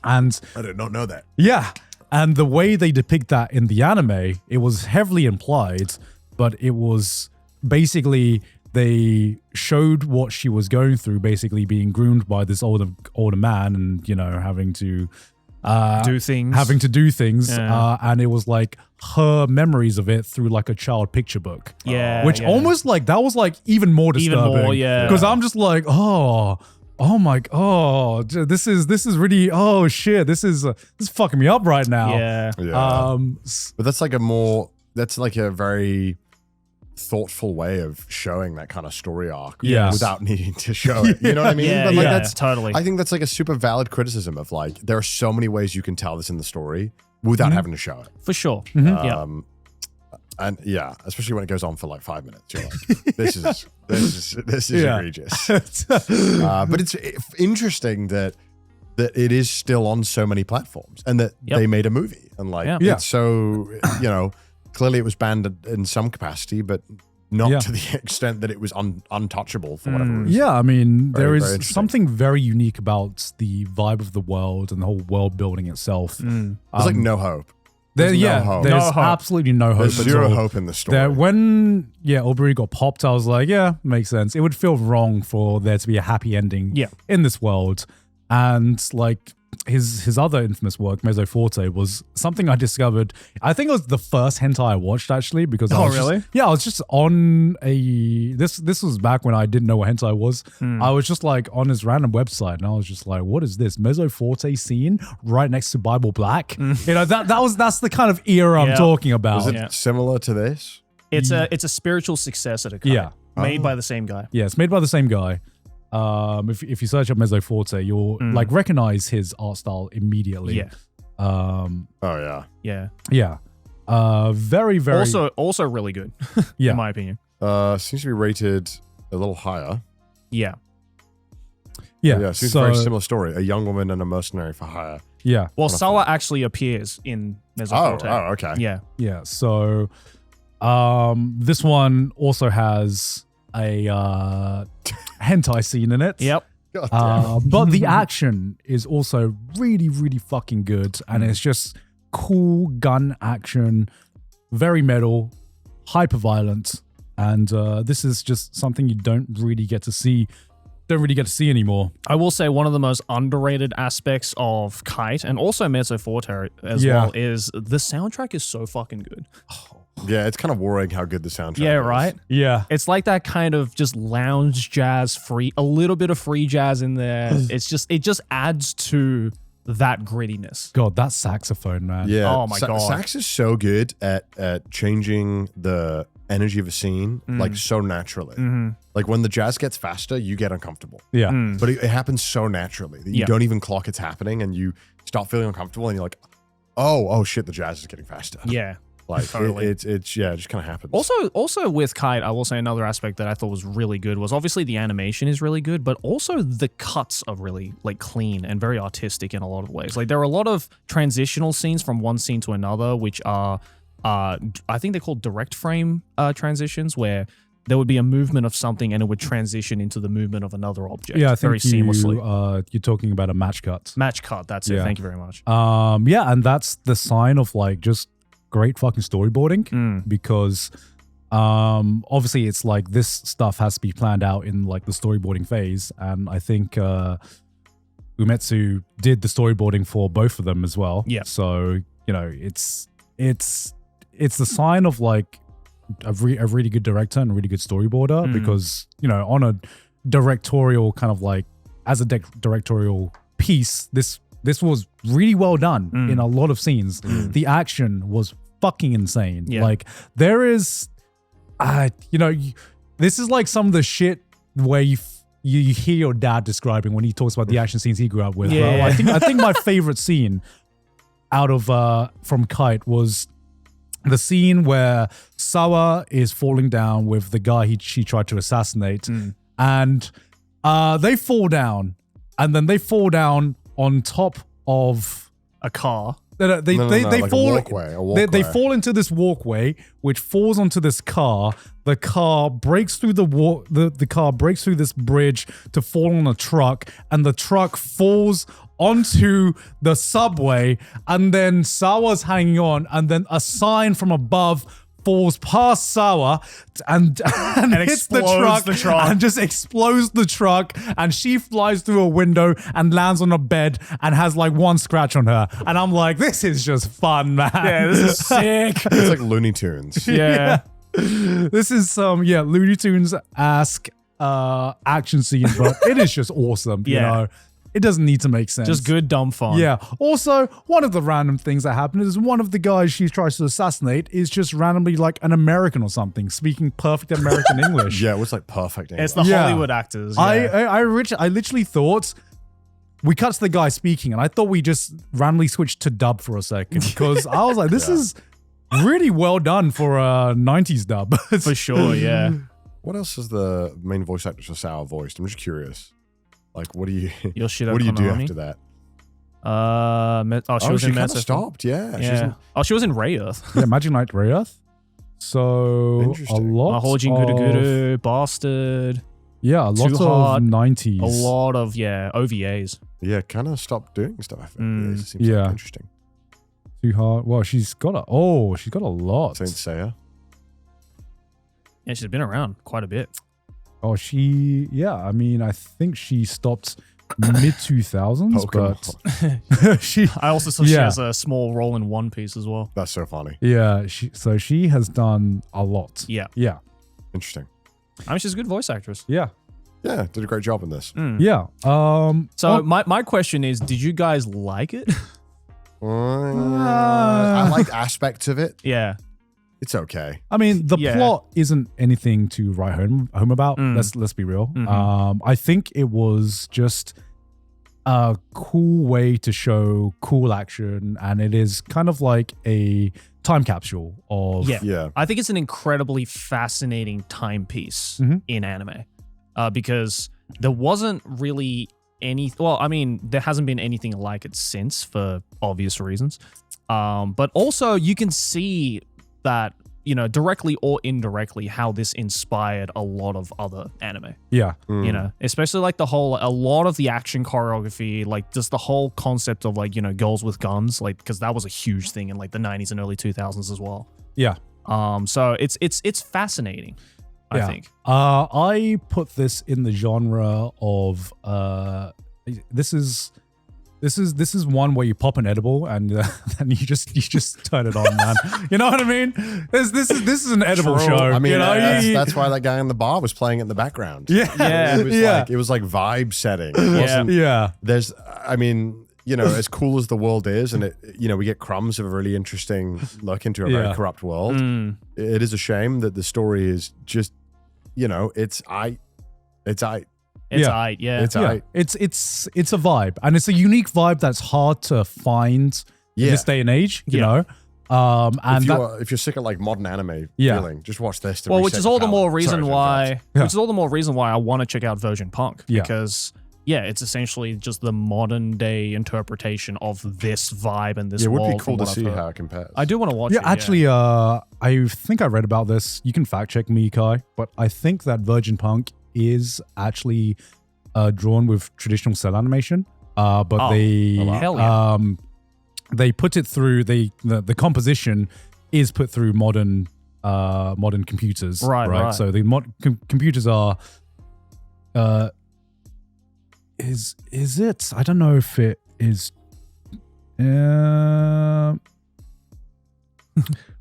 And I did not know that. yeah. And the way they depict that in the anime, it was heavily implied, but it was basically they showed what she was going through, basically being groomed by this older man, and you know, having to do things. And it was like her memories of it through like a child picture book. Which almost like that was like even more disturbing. Even more, yeah. Because I'm just like, oh my god, this is really, oh shit, this is fucking me up right now. Yeah. But that's like a very thoughtful way of showing that kind of story arc without needing to show it. You know what I mean? But like that's totally. I think that's like a super valid criticism of like, there are so many ways you can tell this in the story without having to show it. For sure. And yeah, especially when it goes on for like 5 minutes, you're like, this is egregious. But it's interesting that it is still on so many platforms, and that they made a movie, and like it's so, you know, clearly it was banned in some capacity, but not to the extent that it was untouchable for whatever reason. Yeah, I mean, there very is something very unique about the vibe of the world and the whole world building itself. There's like no hope. There's hope. absolutely no hope. There's zero hope in the story. When Obiri got popped, I was like, yeah, makes sense. It would feel wrong for there to be a happy ending in this world. And like his other infamous work, Mezzo Forte, was something I discovered. I think it was the first hentai I watched, actually, because I was just on this was back when I didn't know what hentai was. I was just like on this random website, and I was just like, what is this Mezzo Forte scene right next to Bible Black? You know, that's the kind of era I'm talking about. Was it similar to this? It's a spiritual successor to Kite, made by the same guy. Yeah, it's made by the same guy. If you search up Mezzo Forte, you'll like recognize his art style immediately. Yeah. Yeah. Very, very. Also really good. Yeah. In my opinion. Seems to be rated a little higher. Yeah. Yeah. Seems a very similar story. A young woman and a mercenary for hire. Yeah. Well, Sawa actually appears in Mezzo Forte. Oh, okay. Yeah. Yeah. So This one also has a hentai scene in it. Yep. But the action is also really, really fucking good. And it's just cool gun action, very metal, hyper violent. And this is just something you don't really get to see anymore. I will say one of the most underrated aspects of Kite and also Mezzo Forte as well is the soundtrack is so fucking good. Yeah, it's kind of worrying how good the soundtrack is. Yeah, right? Yeah. It's like that kind of just lounge jazz a little bit of free jazz in there. It just adds to that grittiness. God, that saxophone, man. Yeah. Oh my God. Sax is so good at changing the energy of a scene like so naturally. Like when the jazz gets faster, you get uncomfortable. Yeah. But it happens so naturally that you don't even clock it's happening and you start feeling uncomfortable and you're like, oh shit, the jazz is getting faster. Yeah. Like Totally. it just kind of happens. Also with Kite, I will say another aspect that I thought was really good was obviously the animation is really good, but also the cuts are really like clean and very artistic in a lot of ways. Like there are a lot of transitional scenes from one scene to another, which are I think they're called direct frame transitions, where there would be a movement of something and it would transition into the movement of another object. Yeah, I think very seamlessly. You're talking about a match cut. Match cut, that's it. Yeah. Thank you very much. Yeah, and that's the sign of like just great fucking storyboarding because obviously it's like this stuff has to be planned out in like the storyboarding phase, and I think Umetsu did the storyboarding for both of them as well. Yeah. So, you know, it's the sign of like a really good director and a really good storyboarder because, you know, on a directorial kind of like as a directorial piece, this was really well done in a lot of scenes. The action was fucking insane. Yeah. Like there is, you know, this is like some of the shit where you hear your dad describing when he talks about the action scenes he grew up with. Yeah. Bro. I think my favorite scene out of from Kite was the scene where Sawa is falling down with the guy she tried to assassinate, and they fall down, and then they fall down on top of A car. they like fall a walkway. They fall into this walkway which falls onto this car. The car breaks through the car breaks through this bridge to fall on a truck, and the truck falls onto the subway, and then Sawa's hanging on, and then a sign from above falls past Sawa and hits the truck and just explodes the truck, and she flies through a window and lands on a bed and has like one scratch on her, and I'm like, this is just fun, man. Yeah, this is sick. It's like Looney Tunes. Yeah. This is some Looney Tunes-esque action scene, but it is just awesome. You know, it doesn't need to make sense. Just good dumb fun. Yeah. Also, one of the random things that happened is one of the guys she tries to assassinate is just randomly like an American or something, speaking perfect American English. Yeah, it was like perfect English. It's the Hollywood actors. Yeah. I literally thought we cut to the guy speaking, and I thought we just randomly switched to dub for a second because I was like, this is really well done for a 90s dub. For sure, yeah. What else is the main voice actor for Sour voiced? I'm just curious. Like, what do you Yoshida what do you do Konami? after that? She was in kind of Mezzo. stopped. Yeah. Yeah. She was in Ray Earth. Yeah, Magic Knight Ray Earth. So a Interesting. lot Mahojin of Guru Guru, Bastard. Yeah, a lot Too of Hard, 90s. A lot of OVAs. Yeah, kind of stopped doing stuff. It seems Yeah. like interesting. Too hard. Well, she's got a lot. Saint Seiya. Yeah, she's been around quite a bit. Oh, I mean, I think she stopped mid 2000s, but she I also saw she has a small role in One Piece as well. That's so funny. yeah, she has done a lot. Yeah. Yeah. Interesting. I mean, she's a good voice actress. Yeah. Yeah, did a great job in this. Yeah. So my question is, did you guys like it? I like aspects of it. Yeah. It's okay. I mean, the Yeah. plot isn't anything to write home about. Let's be real. I think it was just a cool way to show cool action, and it is kind of like a time capsule of Yeah. I think it's an incredibly fascinating timepiece in anime because there wasn't really there hasn't been anything like it since for obvious reasons. But also you can see that directly or indirectly, how this inspired a lot of other anime. Yeah. Especially like a lot of the action choreography, like just the whole concept of like, girls with guns, like, because that was a huge thing in like the 90s and early 2000s as well. Yeah. So it's fascinating, I think. I put this in the genre of this is one where you pop an edible and then you just turn it on, man. You know what I mean? This is an edible show. I mean, that's why that guy in the bar was playing it in the background. Yeah. It was like vibe setting. It wasn't, There's, I mean, as cool as the world is, and we get crumbs of a really interesting look into a very corrupt world. It is a shame that the story is just, it's aight. It's aight, yeah. It's aight. It's a vibe, and it's a unique vibe that's hard to find in this day and age. You know, and if you're sick of like modern anime feeling, just watch this. Which is all the more reason why. Which is all the more reason why I want to check out Virgin Punk, because it's essentially just the modern day interpretation of this vibe and this world. It would be cool to see how it compares. I do want to watch it. Actually, I think I read about this. You can fact check me, Kai, but I think that Virgin Punk is actually drawn with traditional cell animation, but they put it through the composition is put through modern computers, right? So the computers are is it? I don't know if it is.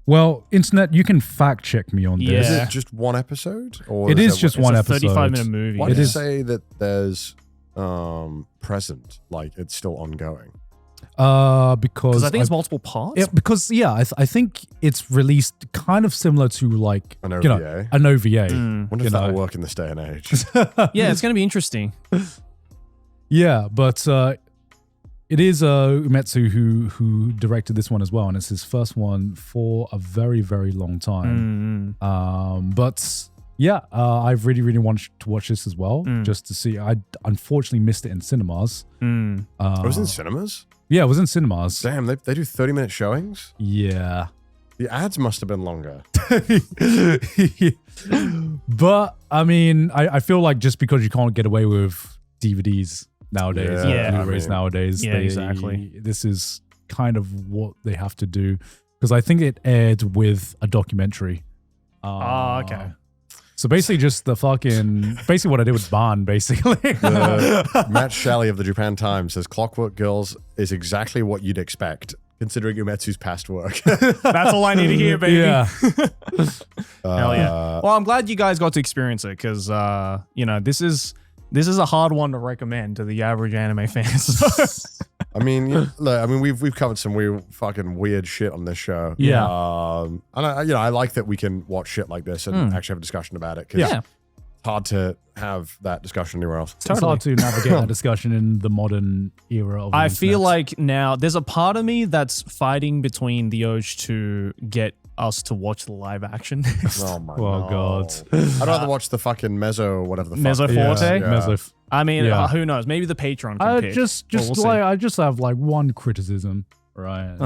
Well, internet, you can fact check me on this. Is it just one episode? Or it is just one episode. It's a 35-minute movie. Why do you say that there's present, like it's still ongoing? Because I think it's multiple parts. Because I think it's released kind of similar to like an OVA. An OVA. Wonder if that'll work in this day and age. Yeah, it's going to be interesting. Yeah, but it is Umetsu who directed this one as well, and it's his first one for a very, very long time. But I've really, really wanted to watch this as well, just to see. I unfortunately missed it in cinemas. It was in cinemas? Yeah, it was in cinemas. Damn, they do 30-minute showings? Yeah. The ads must have been longer. But, I mean, I feel like just because you can't get away with DVDs nowadays, Blu-rays nowadays, exactly. This is kind of what they have to do, because I think it aired with a documentary. Okay. So basically, just basically what I did with Ban, basically. Matt Shelley of the Japan Times says Clockwork Girls is exactly what you'd expect, considering Umetsu's past work. That's all I need to hear, baby. Yeah. Hell yeah. Well, I'm glad you guys got to experience it, because this is a hard one to recommend to the average anime fans. I mean, we've covered some weird shit on this show. Yeah. And I like that we can watch shit like this and actually have a discussion about it, because it's hard to have that discussion anywhere else. It's hard to navigate that discussion in the modern era of the internet. feel like now there's a part of me that's fighting between the urge to get us to watch the live action. Oh my God. I'd rather watch the fucking Mezzo, whatever the fuck. Mezzo Forte? Yeah. I mean, who knows? Maybe the Patreon can pick. I just have like one criticism, right?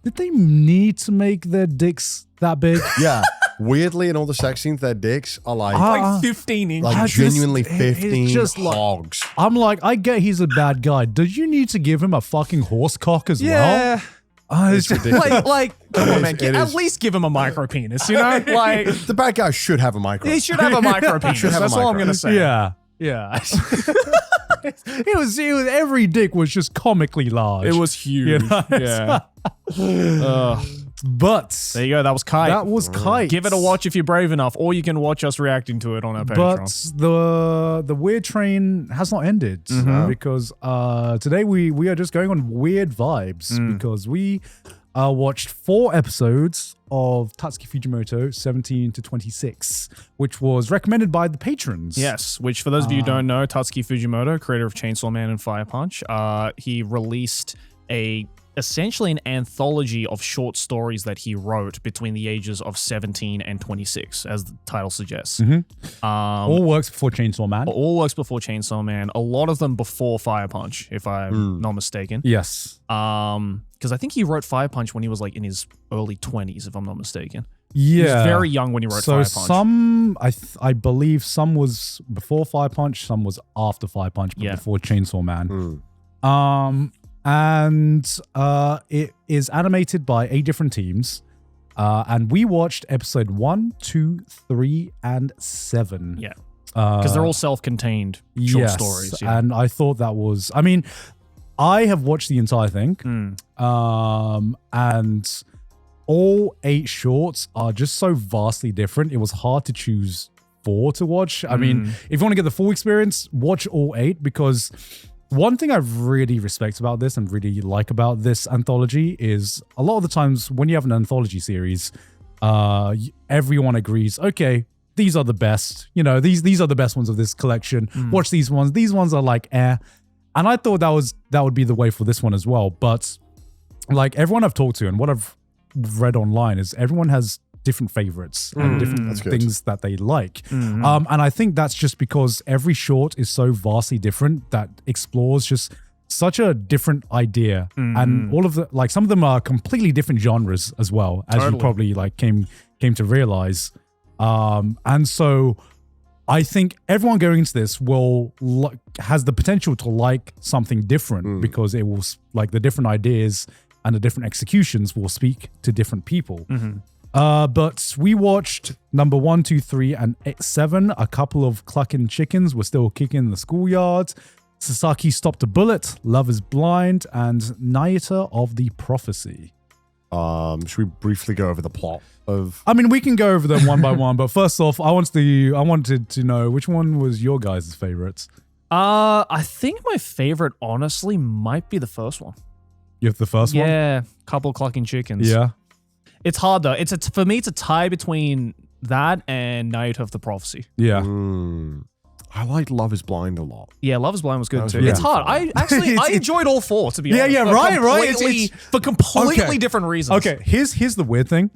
Did they need to make their dicks that big? Yeah. Weirdly, in all the sex scenes, their dicks are like 15 inches. Like genuinely 15 just hogs. I'm like, I get he's a bad guy. Did you need to give him a fucking horse cock as well? It's ridiculous. Come on, man. At least give him a micro penis, you know? Like, the bad guy should have a micro. He should have a micro penis. That's all I'm going to say. Yeah. It was every dick was just comically large. It was huge. You know? Yeah. But there you go. That was Kite. That was Kite. Give it a watch if you're brave enough, or you can watch us reacting to it on our Patreon. But the weird train has not ended, because today we are just going on weird vibes, because we watched 4 episodes of Tatsuki Fujimoto 17 to 26, which was recommended by the patrons. Yes, which for those of you who don't know, Tatsuki Fujimoto, creator of Chainsawman and Fire Punch, he released essentially an anthology of short stories that he wrote between the ages of 17 and 26, as the title suggests. All works before Chainsawman. All works before Chainsawman. A lot of them before Fire Punch, if I'm not mistaken. Yes. Because I think he wrote Fire Punch when he was like in his early 20s, if I'm not mistaken. He was Yeah. very young when he wrote Fire Punch. some, I believe some was before Fire Punch, some was after Fire Punch, but before Chainsawman. And it is animated by 8 different teams. And we watched episode 1, 2, 3, and 7. Yeah. Because they're all self-contained short stories. Yeah. And I thought that was, I mean, I have watched the entire thing. And all 8 shorts are just so vastly different. It was hard to choose 4 to watch. I mean, if you want to get the full experience, watch all 8, because one thing I really respect about this and really like about this anthology is a lot of the times when you have an anthology series, everyone agrees, okay, these are the best. You know, these are the best ones of this collection. Watch these ones. These ones are like And I thought that would be the way for this one as well. But like everyone I've talked to and what I've read online is everyone has different favorites and different things that they like. And I think that's just because every short is so vastly different that explores just such a different idea. And all of the, like, some of them are completely different genres as well, as you probably like came to realize. And so I think everyone going into this has the potential to like something different because it will, like, the different ideas and the different executions will speak to different people. But we watched number 1, 2, 3, and 7. A couple of clucking chickens were still kicking in the schoolyard. Sasaki Stopped a Bullet, Love is Blind, and Nayuta of the Prophecy. Should we briefly go over the plot of? I mean, we can go over them one by one, but first off, I wanted to know which one was your guys' favorites. I think my favorite, honestly, might be the first one. You have the first one? Yeah, couple clucking chickens. Yeah. It's hard though. For me, it's a tie between that and Nayuta of the Prophecy. Yeah. I liked Love is Blind a lot. Yeah, Love is Blind was good too. really It's hard. fun. I enjoyed all 4, to be honest. Yeah, right. For completely Okay. different reasons. Okay, here's the weird thing.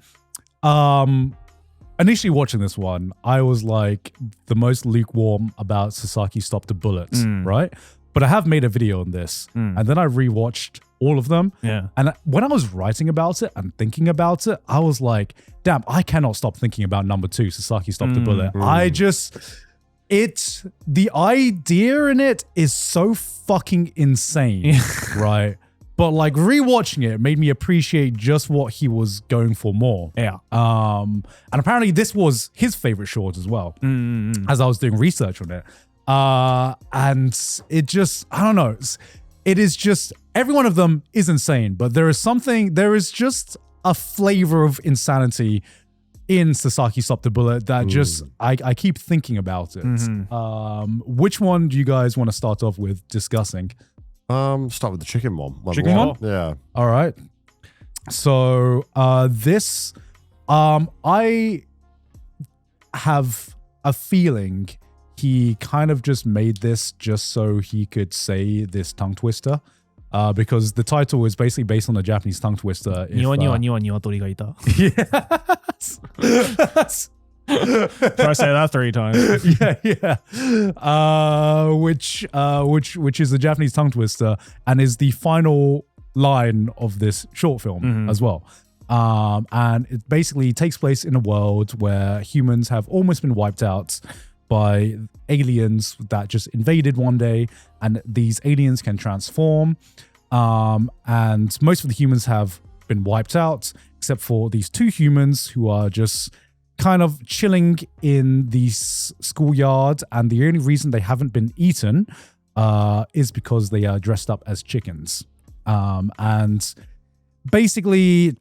Initially watching this one, I was like the most lukewarm about Sasaki Stopped a Bullet, right? But I have made a video on this, and then I rewatched all of them. Yeah. And when I was writing about it and thinking about it, I was like, damn, I cannot stop thinking about number 2, Sasaki Stopped a Bullet. The idea in it is so fucking insane, right? But like rewatching it made me appreciate just what he was going for more. Yeah. And apparently this was his favorite short as well, as I was doing research on it. And it just, I don't know. It is just, every one of them is insane, but there is just a flavor of insanity in Sasaki Stopped a Bullet that just, I keep thinking about it. Which one do you guys want to start off with discussing? Start with the chicken one. Chicken one? Yeah. All right. So this, I have a feeling he kind of just made this just so he could say this tongue twister. Because the title is basically based on the Japanese tongue twister. Yes. Try to say that 3 times. Which is the Japanese tongue twister and is the final line of this short film as well. And it basically takes place in a world where humans have almost been wiped out by aliens that just invaded one day, and these aliens can transform. And most of the humans have been wiped out, except for these 2 humans who are just kind of chilling in the schoolyard. And the only reason they haven't been eaten is because they are dressed up as chickens. And basically,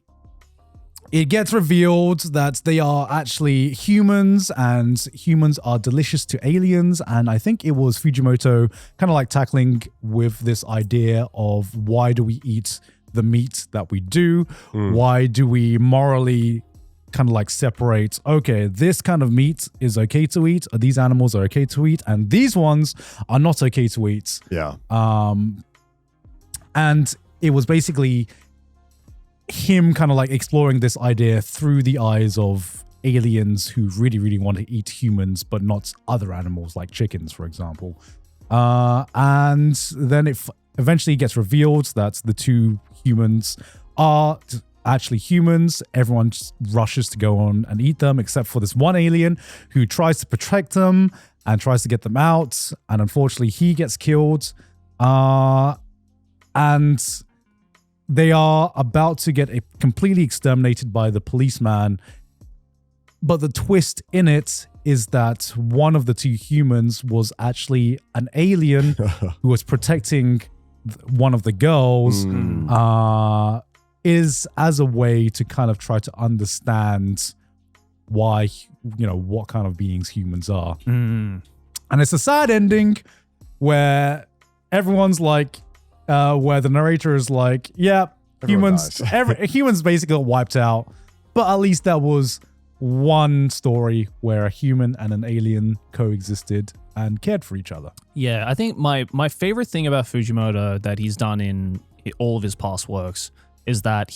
it gets revealed that they are actually humans, and humans are delicious to aliens. And I think it was Fujimoto kind of like tackling with this idea of why do we eat the meat that we do? Why do we morally kind of like separate, okay, this kind of meat is okay to eat, or these animals are okay to eat, and these ones are not okay to eat. Yeah. And it was basically him kind of like exploring this idea through the eyes of aliens who really, really want to eat humans, but not other animals like chickens, for example. And then it eventually gets revealed that the 2 humans are actually humans. Everyone just rushes to go on and eat them, except for this one alien who tries to protect them and tries to get them out. And unfortunately, he gets killed. And they are about to get completely exterminated by the policeman. But the twist in it is that one of the two humans was actually an alien who was protecting one of the girls, is as a way to kind of try to understand why, what kind of beings humans are. And it's a sad ending where everyone's like, where the narrator is like, yeah, humans basically got wiped out, but at least that was one story where a human and an alien coexisted and cared for each other. Yeah, I think my favorite thing about Fujimoto that he's done in all of his past works is that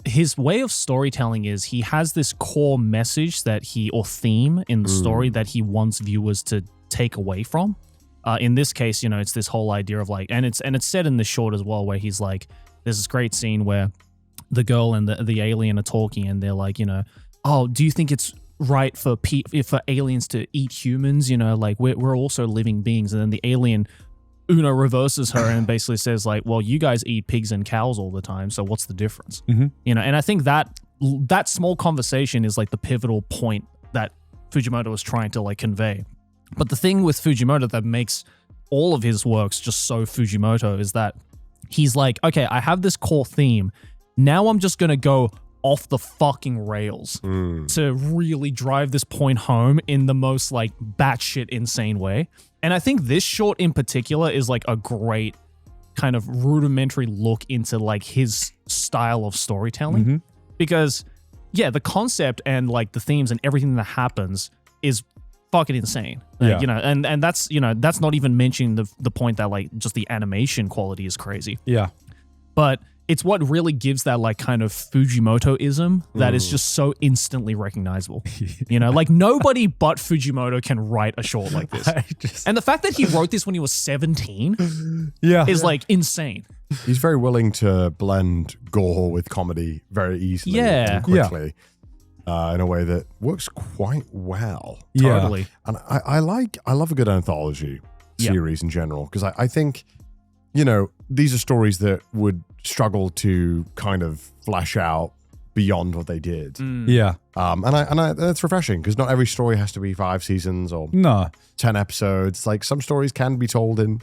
his way of storytelling is he has this core message or theme in the story that he wants viewers to take away from. In this case, it's this whole idea of like, and it's said in the short as well, where he's like, there's this great scene where the girl and the alien are talking, and they're like, oh, do you think it's right for aliens to eat humans? Like we're also living beings. And then the alien reverses her and basically says like, well, you guys eat pigs and cows all the time, so what's the difference? And I think that small conversation is like the pivotal point that Fujimoto was trying to like convey. But the thing with Fujimoto that makes all of his works just so Fujimoto is that he's like, okay, I have this core theme. Now I'm just going to go off the fucking rails to really drive this point home in the most like batshit insane way. And I think this short in particular is like a great kind of rudimentary look into like his style of storytelling. Because yeah, the concept and like the themes and everything that happens is fucking insane. And that's, that's not even mentioning the point that like just the animation quality is crazy. Yeah. But it's what really gives that like kind of Fujimoto-ism that is just so instantly recognizable. Like nobody but Fujimoto can write a short like this. And the fact that he wrote this when he was 17 is like insane. He's very willing to blend gore with comedy very easily and quickly. In a way that works quite well. Totally. And I love a good anthology series in general, because I think, these are stories that would struggle to kind of flesh out beyond what they did. Yeah. And that's refreshing, because not every story has to be 5 seasons or 10 episodes. Like some stories can be told in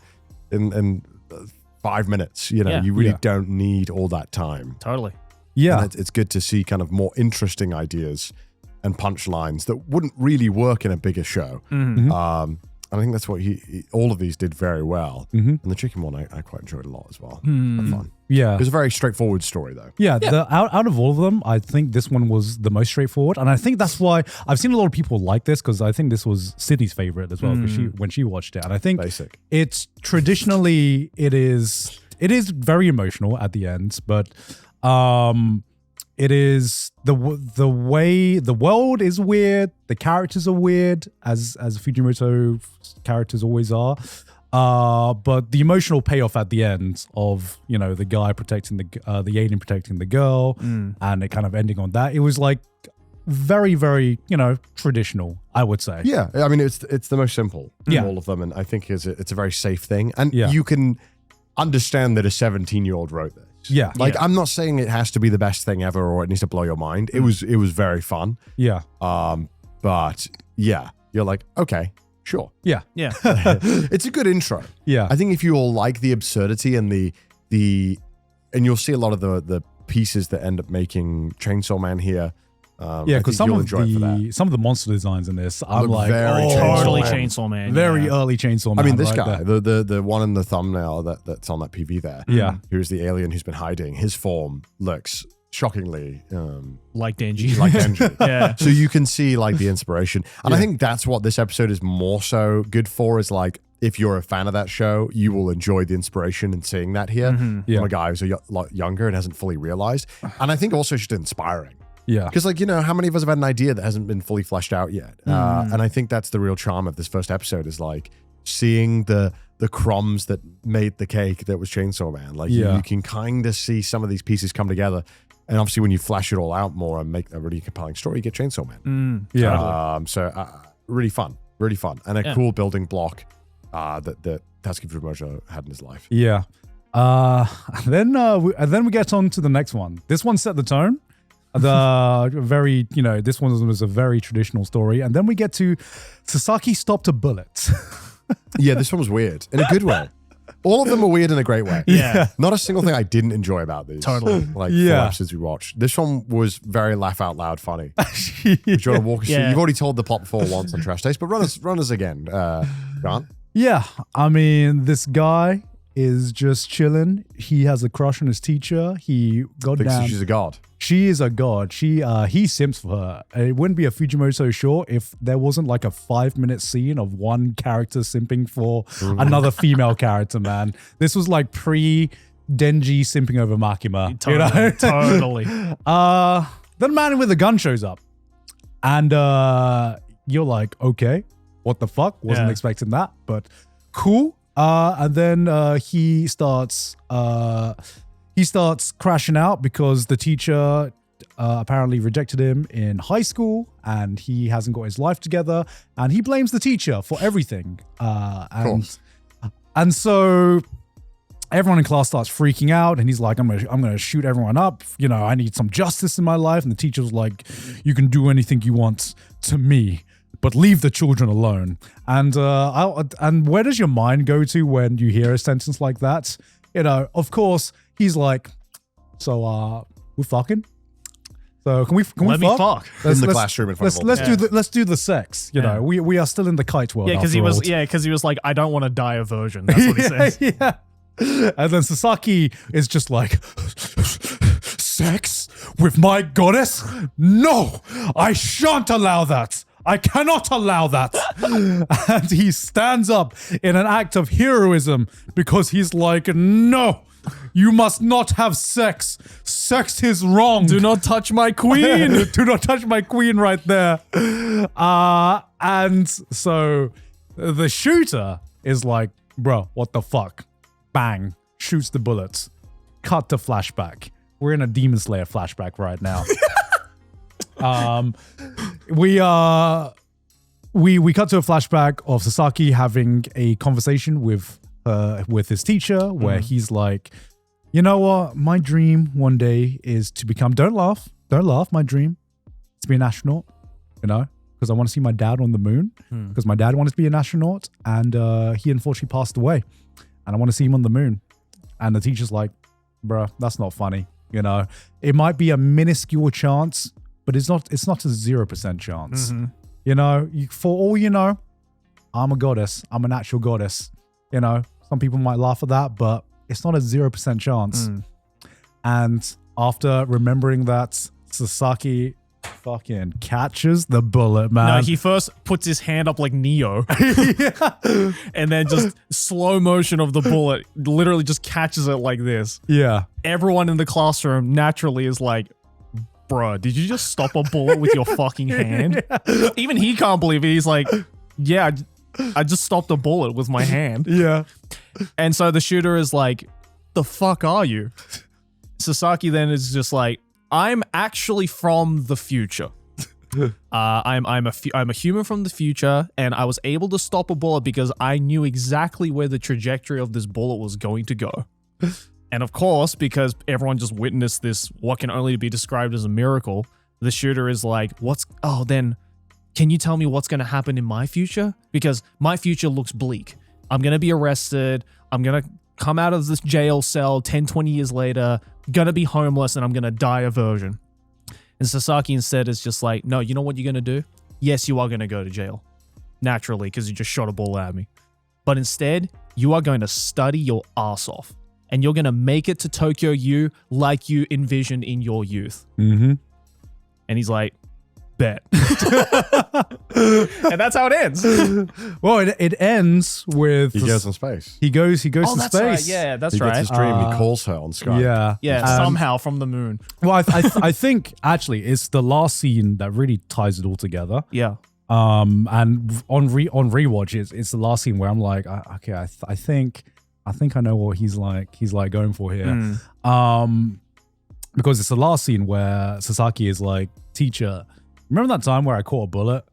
5 minutes. You really don't need all that time. Totally. Yeah. And it's good to see kind of more interesting ideas and punchlines that wouldn't really work in a bigger show. I think that's what all of these did very well. And the chicken one, I quite enjoyed a lot as well. Fun. Yeah. It was a very straightforward story, though. Yeah. Out of all of them, I think this one was the most straightforward. And I think that's why I've seen a lot of people like this, because I think this was Sydney's favorite as well, when she watched it. And I think it's traditionally, it is very emotional at the end, but it is the way the world is weird, the characters are weird, as Fujimoto characters always are. But the emotional payoff at the end of the guy protecting the alien protecting the girl, and it kind of ending on that, it was like very, very traditional, I would say. Yeah, I mean it's the most simple of all of them, and I think it's a very safe thing, and you can understand that a 17-year-old wrote this. Yeah. I'm not saying it has to be the best thing ever or it needs to blow your mind. It was very fun. Yeah. But yeah, you're like, okay, sure. Yeah. Yeah. It's a good intro. Yeah. I think if you all like the absurdity and and you'll see a lot of the pieces that end up making Chainsawman here. Because some of the monster designs in this, I'm like, totally Chainsawman. Very early Chainsawman. I mean, this right guy, there. the one in the thumbnail that's on that PV there, who's the alien who's been hiding. His form looks shockingly like Denji. Like Denji. Yeah. So you can see like the inspiration, and I think that's what this episode is more so good for. Is like, if you're a fan of that show, you will enjoy the inspiration in seeing that here from a guy who's a lot younger and hasn't fully realized. And I think also just inspiring. Yeah. Because how many of us have had an idea that hasn't been fully fleshed out yet? And I think that's the real charm of this first episode, is like seeing the crumbs that made the cake that was Chainsaw Man. Like you can kind of see some of these pieces come together And obviously, when you flesh it all out more and make a really compelling story, you get Chainsawman. Yeah. Really fun, and a cool building block that Tatsuki Fujimoto had in his life. Yeah. Then we get on to the next one. This one set the tone. This one was a very traditional story. And then we get to Sasaki stopped a bullet. Yeah, this one was weird in a good way. All of them were weird in a great way. Yeah. Not a single thing I didn't enjoy about these. Totally. Like 4 episodes we watched. This one was very laugh out loud funny. Do you want to walk us through? You've already told the plot before once on Trash Taste, but run us again, Grant. Yeah. I mean, this guy is just chilling. He has a crush on his teacher. He Thinks she's a god. She is a god. He simps for her. It wouldn't be a Fujimoto short if there wasn't like a 5-minute scene of one character simping for another female character, man. This was like pre-Denji simping over Makima. Totally. Then a man with a gun shows up. And you're like, okay, what the fuck? Wasn't expecting that, but cool. And then he starts crashing out because the teacher apparently rejected him in high school and he hasn't got his life together and he blames the teacher for everything. And so everyone in class starts freaking out and he's like, I'm gonna shoot everyone up. I need some justice in my life. And the teacher's like, you can do anything you want to me, but leave the children alone. And where does your mind go to when you hear a sentence like that? Of course, he's like, so we're fucking. So can we Let me fuck in the classroom in front of all let's do the sex. We are still in the Kite world. Yeah, because he was like, I don't want to die a virgin. That's what he says. Yeah. And then Sasaki is just like, sex with my goddess? No, I shan't allow that. I cannot allow that. And he stands up in an act of heroism because he's like, no, you must not have sex. Sex is wrong. Do not touch my queen. Do not touch my queen right there. And so the shooter is like, bro, what the fuck? Bang. Shoots the bullets. Cut to flashback. We're in a Demon Slayer flashback right now. We cut to a flashback of Sasaki having a conversation with his teacher where he's like, you know what? My dream one day is to become, don't laugh. My dream is to be an astronaut, because I want to see my dad on the moon because my dad wanted to be an astronaut and he unfortunately passed away and I want to see him on the moon. And the teacher's like, bruh, that's not funny. It might be a minuscule chance, but it's not a 0% chance. For all you know, I'm a goddess. I'm an actual goddess. Some people might laugh at that, but it's not a 0% chance. And after remembering that, Sasaki fucking catches the bullet, man. No, he first puts his hand up like Neo. And then just slow motion of the bullet literally just catches it like this. Yeah. Everyone in the classroom naturally is like, bruh, did you just stop a bullet with your fucking hand? Even he can't believe it. He's like, yeah, I just stopped a bullet with my hand. Yeah. And so the shooter is like, the fuck are you? Sasaki then is just like, I'm actually from the future. I'm a human from the future, and I was able to stop a bullet because I knew exactly where the trajectory of this bullet was going to go. And of course, because everyone just witnessed this, what can only be described as a miracle, the shooter is like, then can you tell me what's going to happen in my future? Because my future looks bleak. I'm going to be arrested. I'm going to come out of this jail cell 10, 20 years later, going to be homeless, and I'm going to die a virgin. And Sasaki instead is just like, no, you know what you're going to do? Yes, you are going to go to jail. Naturally, because you just shot a bullet at me. But instead, you are going to study your ass off. And you're going to make it to Tokyo U like you envisioned in your youth. Mm-hmm. And he's like, bet. And that's how it ends. Well, it ends with... He goes in space. He goes to that's space. Right. Yeah, that's he right. Gets his dream. He calls her on Skype. Yeah. Yeah, somehow from the moon. Well, I think actually it's the last scene that really ties it all together. Yeah. And on rewatch, it's the last scene where I'm like, okay, I think I know what he's like going for here. because it's the last scene where Sasaki is like, teacher, remember that time where I caught a bullet?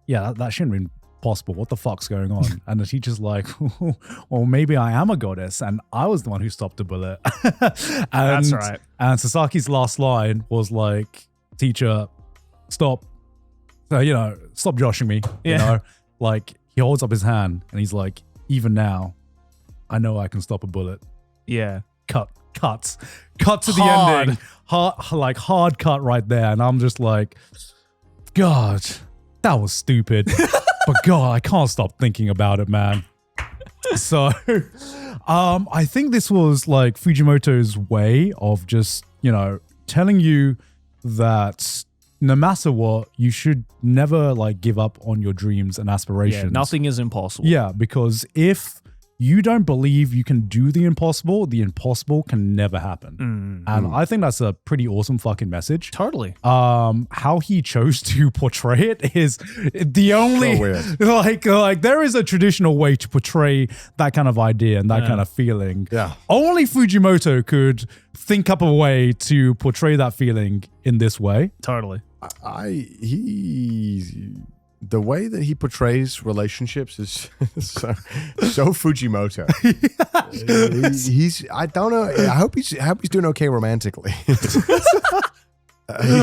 Yeah, that shouldn't have been possible. What the fuck's going on? And the teacher's like, well, maybe I am a goddess and I was the one who stopped the bullet. That's right. And Sasaki's last line was like, teacher, stop. Stop joshing me. Yeah. You know, like he holds up his hand and he's like, even now, I know I can stop a bullet. Yeah. Cut to the ending. Hard cut right there. And I'm just like, God, that was stupid. But God, I can't stop thinking about it, man. So, I think this was like Fujimoto's way of just, telling you that no matter what, you should never like give up on your dreams and aspirations. Yeah, nothing is impossible. Yeah, because if you don't believe you can do the impossible can never happen. And I think that's a pretty awesome fucking message. Totally. How he chose to portray it is the only like there is a traditional way to portray that kind of idea and that kind of feeling. Yeah. Only Fujimoto could think up a way to portray that feeling in this way. Totally. The way that he portrays relationships is so Fujimoto. I don't know. I hope he's doing okay romantically.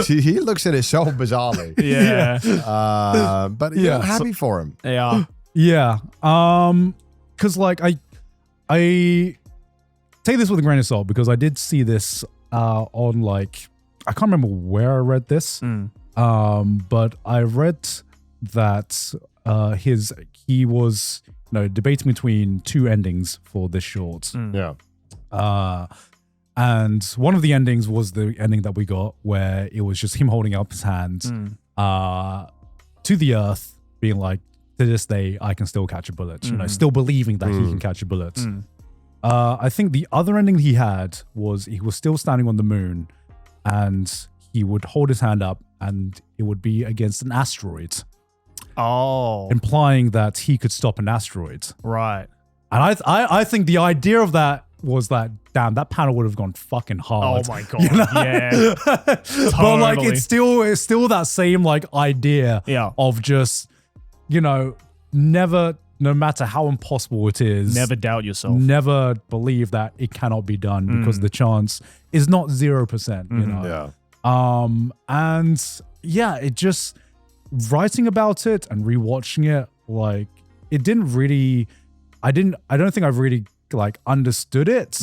He looks at it so bizarrely. Yeah. But I'm happy for him. Yeah. Yeah. Cause like I take this with a grain of salt because I did see this on like, I can't remember where I read this. But I read that he was debating between two endings for this short. Yeah. And one of the endings was the ending that we got where it was just him holding up his hand to the earth, being like, to this day I can still catch a bullet, still believing that he can catch a bullet. I think the other ending he had was he was still standing on the moon and he would hold his hand up and it would be against an asteroid. Oh. Implying that he could stop an asteroid. Right. And I think the idea of that was that, damn, that panel would have gone fucking hard. Oh my God. Yeah. But like it's still that same like idea of just, never, no matter how impossible it is. Never doubt yourself. Never believe that it cannot be done because the chance is not 0%, Yeah. And yeah, it just writing about it and rewatching it, like it didn't really, I don't think I really like understood it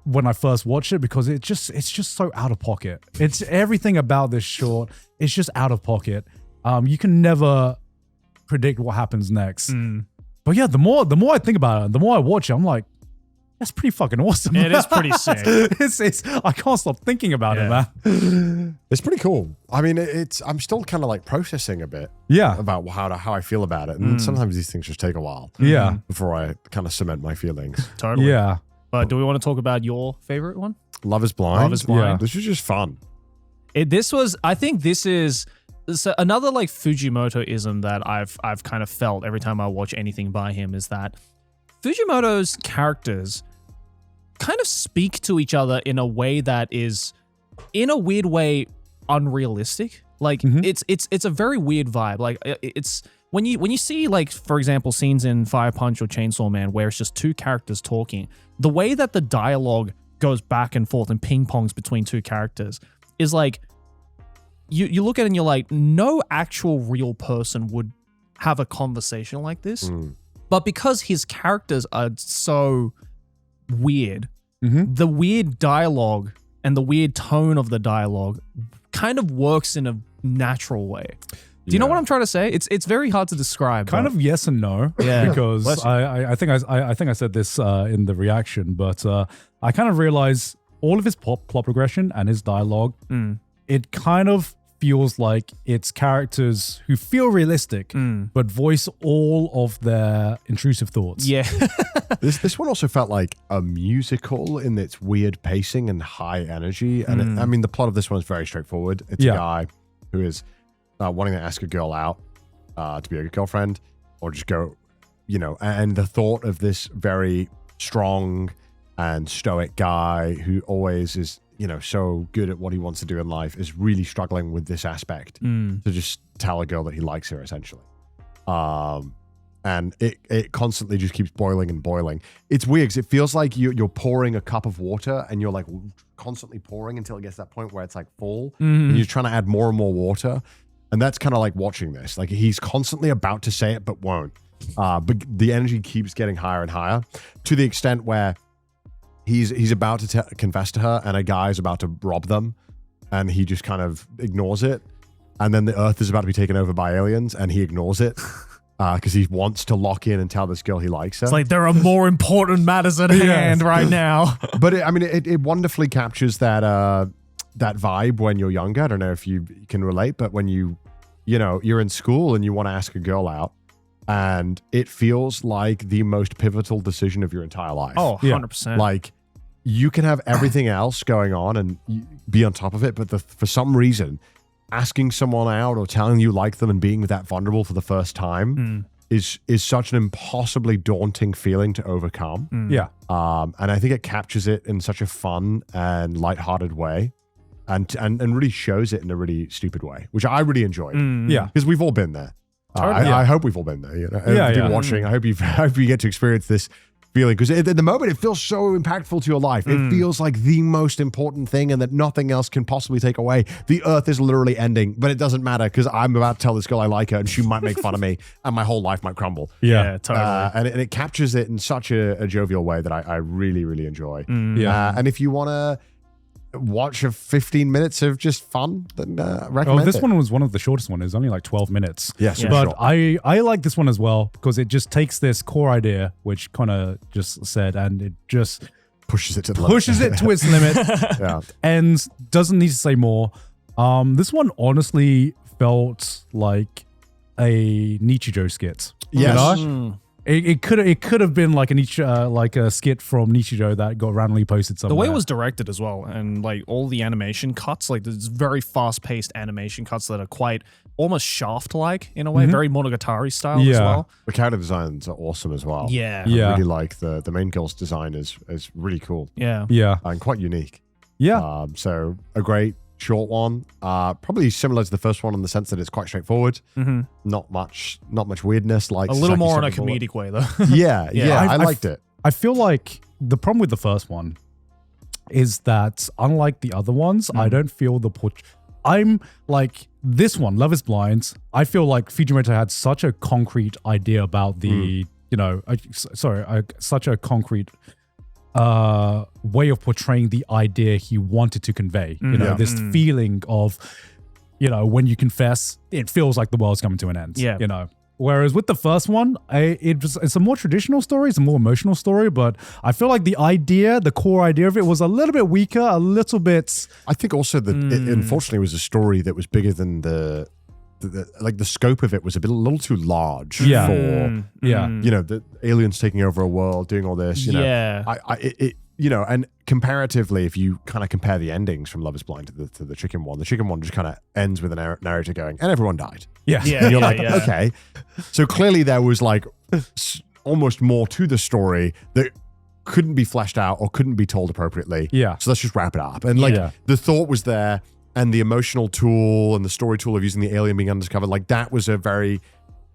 when I first watched it because it's just so out of pocket. It's everything about this short. It's just out of pocket. You can never predict what happens next. But yeah, the more I think about it, the more I watch it, I'm like, that's pretty fucking awesome. It is pretty sick. I can't stop thinking about it, man. It's pretty cool. I mean, I'm still kind of like processing a bit. Yeah. About how I feel about it. And sometimes these things just take a while. Yeah. Before I kind of cement my feelings. Totally. Yeah. But do we want to talk about your favorite one? Love is Blind. Love is Blind. Yeah. This was just fun. I think this is another like Fujimoto-ism that I've kind of felt every time I watch anything by him is that Fujimoto's characters kind of speak to each other in a way that is, in a weird way, unrealistic. Like it's a very weird vibe. Like it's when you see like, for example, scenes in Fire Punch or Chainsawman where it's just two characters talking, the way that the dialogue goes back and forth and ping pongs between two characters is like, you look at it and you're like, no actual real person would have a conversation like this. But because his characters are so weird, the weird dialogue and the weird tone of the dialogue kind of works in a natural way. Do you know what I'm trying to say? It's very hard to describe. Kind of yes and no. Yeah. Because I think I said this in the reaction, but I kind of realize all of his plot progression and his dialogue, it kind of feels like it's characters who feel realistic, but voice all of their intrusive thoughts. Yeah. This one also felt like a musical in its weird pacing and high energy. And I mean, the plot of this one is very straightforward. It's a guy who is wanting to ask a girl out to be a girlfriend or just go, and the thought of this very strong and stoic guy who always is, so good at what he wants to do in life, is really struggling with this aspect to just tell a girl that he likes her, essentially. And it constantly just keeps boiling and boiling. It's weird because it feels like you're pouring a cup of water and you're like constantly pouring until it gets to that point where it's like full and you're trying to add more and more water. And that's kind of like watching this. Like he's constantly about to say it, but won't. But the energy keeps getting higher and higher to the extent where he's about to confess to her and a guy is about to rob them and he just kind of ignores it. And then the earth is about to be taken over by aliens and he ignores it. Because he wants to lock in and tell this girl he likes her. It's like there are more important matters at hand right now. But it wonderfully captures that vibe when you're younger. I don't know if you can relate, but when you're in school and you want to ask a girl out, and it feels like the most pivotal decision of your entire life. Oh, 100%. Like you can have everything else going on and be on top of it, but for some reason, asking someone out or telling you like them and being that vulnerable for the first time is such an impossibly daunting feeling to overcome. Yeah. And I think it captures it in such a fun and lighthearted way and really shows it in a really stupid way, which I really enjoyed. Yeah. Because we've all been there. I hope we've all been there. Watching. I hope you get to experience this feeling, because at the moment it feels so impactful to your life. It feels like the most important thing and that nothing else can possibly take away. The earth is literally ending, but it doesn't matter because I'm about to tell this girl I like her and she might make fun of me and my whole life might crumble. Yeah, totally. And it captures it in such a jovial way that I really, really enjoy. And if you want to watch 15 minutes of just fun, then recommend this it. one was one of the shortest ones. It was only like 12 minutes. Yes, but sure. I like this one as well because it just takes this core idea, which Connor just said, and it just pushes it to the pushes it to its limit Yeah. and doesn't need to say more. This one honestly felt like a Nichijou skit. Yes. You know? It could have been like a skit from Nichijou that got randomly posted somewhere. The way it was directed as well, and like all the animation cuts, like there's very fast-paced animation cuts that are quite almost Shaft-like in a way, very Monogatari style as well. The character designs are awesome as well. Yeah. I really like the main girl's design is really cool. Yeah. And quite unique. Yeah. So a great short one, probably similar to the first one in the sense that it's quite straightforward. Not much weirdness. Like a little Sasaki more in a said before. comedic way though. Yeah. I liked it. I feel like the problem with the first one is that unlike the other ones, I don't feel I'm like this one, Love is Blind. I feel like Fujimoto had such a concrete idea about the, such a concrete way of portraying the idea he wanted to convey. This feeling of, when you confess, it feels like the world's coming to an end. Yeah. Whereas with the first one, it's a more traditional story, it's a more emotional story, but I feel like the core idea of it was a little bit weaker, a little bit. I think also that it unfortunately was a story that was bigger than the scope of it was a little too large for the aliens taking over a world, doing all this. And comparatively, if you kind of compare the endings from Love is Blind to the chicken one just kind of ends with a narrator going, and everyone died. Yeah. And you're okay. So clearly there was like almost more to the story that couldn't be fleshed out or couldn't be told appropriately. Yeah. So let's just wrap it up. And the thought was there, and the emotional tool and the story tool of using the alien being undiscovered, like that was I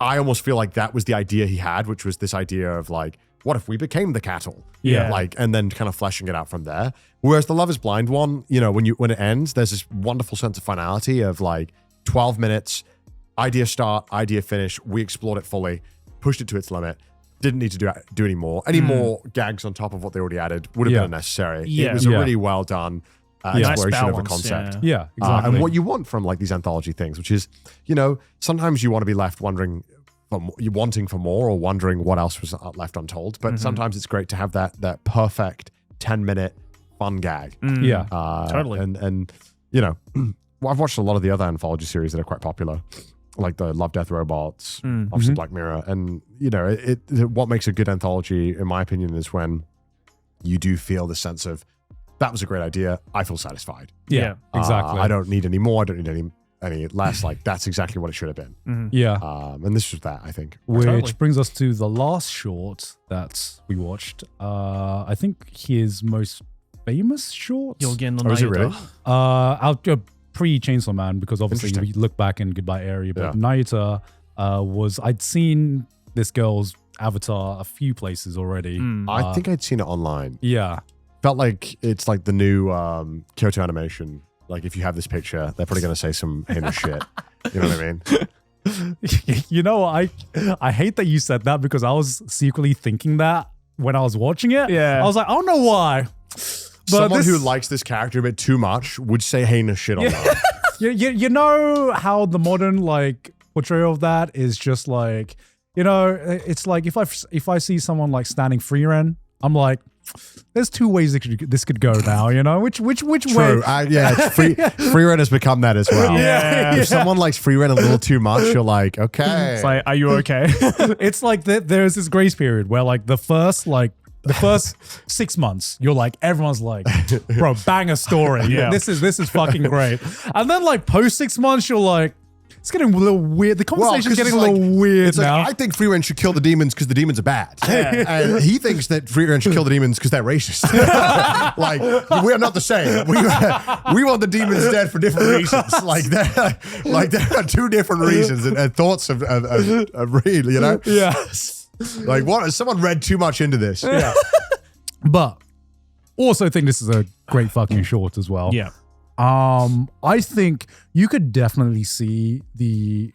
almost feel like that was the idea he had, which was this idea of like, what if we became the cattle? Yeah. And then kind of fleshing it out from there. Whereas the Love is Blind one, when it ends, there's this wonderful sense of finality of like 12 minutes, idea start, idea finish. We explored it fully, pushed it to its limit. Didn't need to do any more. Any more gags on top of what they already added would have been unnecessary. Yeah. It was a really well done exploration of a concept. Yeah, exactly. And what you want from like these anthology things, which is, sometimes you want to be left wondering, wanting for more or wondering what else was left untold. But sometimes it's great to have that perfect 10-minute fun gag. Totally. And I've watched a lot of the other anthology series that are quite popular, like the Love, Death, Robots, obviously Black Mirror. And, what makes a good anthology, in my opinion, is when you do feel the sense of, that was a great idea. I feel satisfied. Yeah, exactly. I don't need any more. I don't need any less. Like, that's exactly what it should have been. Yeah. And this was that, I think. Which brings us to the last short that we watched. I think his most famous shorts. You're getting the Oh, is it Nayuta. really? I'll go pre-Chainsawman because obviously we Interesting. look back in Goodbye Area, but Yeah. Nayuta I'd seen this girl's avatar a few places already. I think I'd seen it online. Yeah. Felt like it's like the new Kyoto Animation. Like if you have this picture, they're probably going to say some heinous shit. You know what I mean? You know, I hate that you said that because I was secretly thinking that when I was watching it. Yeah. I was like, I don't know why. But Someone this- who likes this character a bit too much would say heinous shit on that. you know how the modern like portrayal of that is just like, you know, it's like if I see someone like standing free ren, I'm like, there's two ways this could go now, you know? Which way? True. It's free rent has become that as well. Yeah. If someone likes free rent a little too much, you're like, okay. It's like, are you okay? It's like there's this grace period where like the first 6 months, you're like, everyone's like, bro, bang a story. Yeah. This is fucking great. And then like post 6 months, you're like, it's getting a little weird. The conversation's 'cause getting a it's little weird it's now. like, I think free rent should kill the demons because the demons are bad. And he thinks that free rent should kill the demons because they're racist. Like, we're not the same. We want the demons dead for different reasons. Like there are two different reasons and thoughts of real, you know? Yes. Like, what? Someone read too much into this. Yeah. But also think this is a great fucking short as well. Yeah. I think you could definitely see the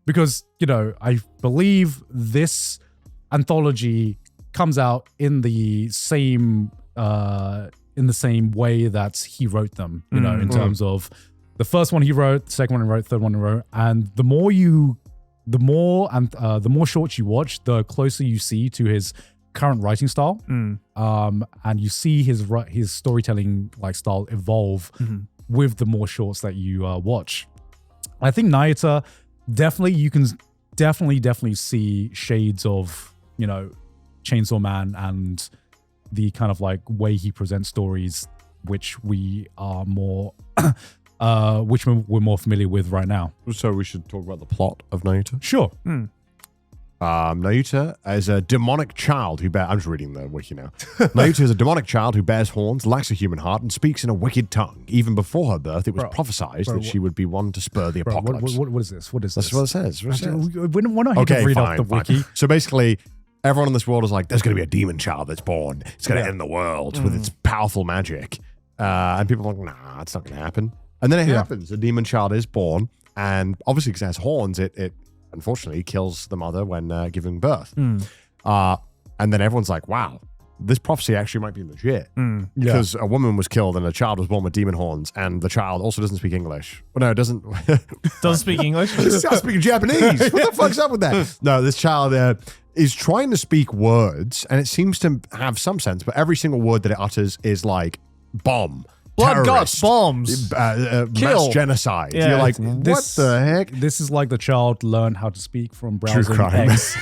because you know I believe this anthology comes out in the same way that he wrote them. You know, in terms of the first one he wrote, the second one he wrote, third one he wrote, and the more shorts you watch, the closer you see to his current writing style. And you see his storytelling like style evolve with the more shorts that you watch. I think Nayuta, you can definitely see shades of, you know, Chainsawman and the kind of like way he presents stories, which we are more we're more familiar with right now. So we should talk about the plot of Nayuta. Sure. Nayuta is a demonic child who I'm just reading the wiki now. Nayuta is a demonic child who bears horns, lacks a human heart, and speaks in a wicked tongue. Even before her birth, it was prophesied that she would be one to spur the apocalypse. What is this? What is That's this? what it says. What it says. We're not here to read off the wiki. So basically, everyone in this world is like, there's going to be a demon child that's born. It's going to end the world with its powerful magic. And people are like, nah, it's not going to happen. And then it happens. A demon child is born. And obviously, because it has horns, it unfortunately kills the mother when giving birth. And then everyone's like, wow, this prophecy actually might be legit. Because a woman was killed and a child was born with demon horns, and the child also doesn't speak English. Well, no, it doesn't. Doesn't speak English? This child's speaking Japanese. What the fuck's up with that? No, this child is trying to speak words, and it seems to have some sense, but every single word that it utters is like bomb. Blood, terrorist, guts, bombs. Mass genocide. Yeah. You're like, what the heck? This is like the child learned how to speak from browsing crime. X.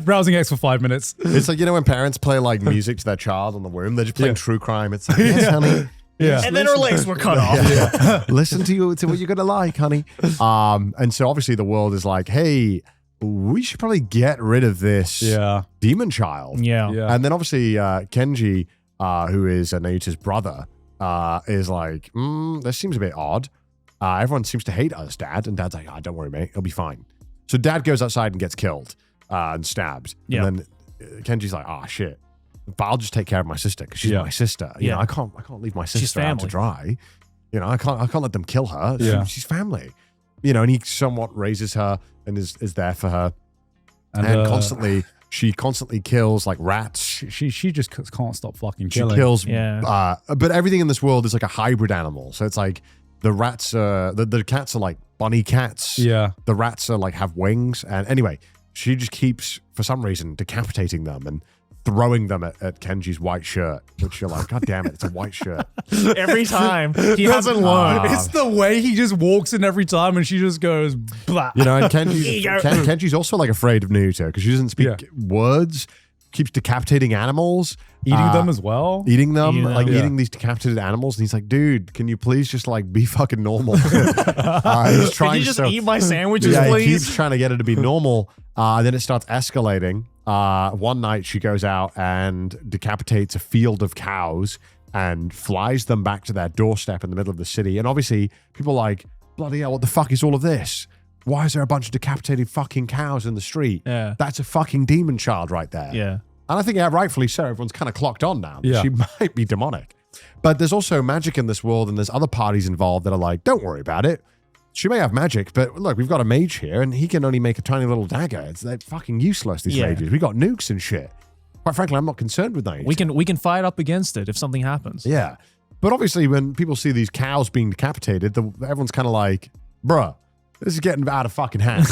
Browsing X for 5 minutes. It's like, you know, when parents play like music to their child in the womb, they're just playing true crime. It's like, yes, honey. Yeah. And then her legs were cut off. Listen to what you're gonna like, honey. And so obviously the world is like, hey, we should probably get rid of this demon child. Yeah. And then obviously Kenji, who is Nayuta's brother, is like, this seems a bit odd. Everyone seems to hate us, Dad. And Dad's like, don't worry, mate. It'll be fine. So Dad goes outside and gets killed and stabbed. Yeah. And then Kenji's like, shit. But I'll just take care of my sister because she's my sister. You know, I can't leave my sister out to dry. You know, I can't let them kill her. Yeah. She's family. You know, and he somewhat raises her and is there for her. And she constantly kills like rats. She just can't stop fucking killing. She kills. Yeah. But everything in this world is like a hybrid animal. So it's like the rats are the cats are like bunny cats. Yeah. The rats are like have wings. And anyway, she just keeps for some reason decapitating them and throwing them at Kenji's white shirt, which you're like, God damn it, it's a white shirt. Every time. He hasn't learned. It's the way he just walks in every time and she just goes, blah. You know, and Kenji's also like afraid of Nayuta because she doesn't speak words, keeps decapitating animals. Eating them as well. Eating them, Eating these decapitated animals. And he's like, dude, can you please just like be fucking normal? He's trying Can you just eat my sandwiches, he please? keeps trying to get it to be normal. Then it starts escalating. One night she goes out and decapitates a field of cows and flies them back to their doorstep in the middle of the city. And obviously people are like, bloody hell, what the fuck is all of this? Why is there a bunch of decapitated fucking cows in the street? Yeah. That's a fucking demon child right there. Yeah. And I think, rightfully so, everyone's kind of clocked on now. Yeah. She might be demonic. But there's also magic in this world, and there's other parties involved that are like, don't worry about it. She may have magic, but look, we've got a mage here, and he can only make a tiny little dagger. They're fucking useless, these mages. We got nukes and shit. Quite frankly, I'm not concerned with that. We can fight up against it if something happens. Yeah. But obviously, when people see these cows being decapitated, everyone's kind of like, bruh, this is getting out of fucking hand.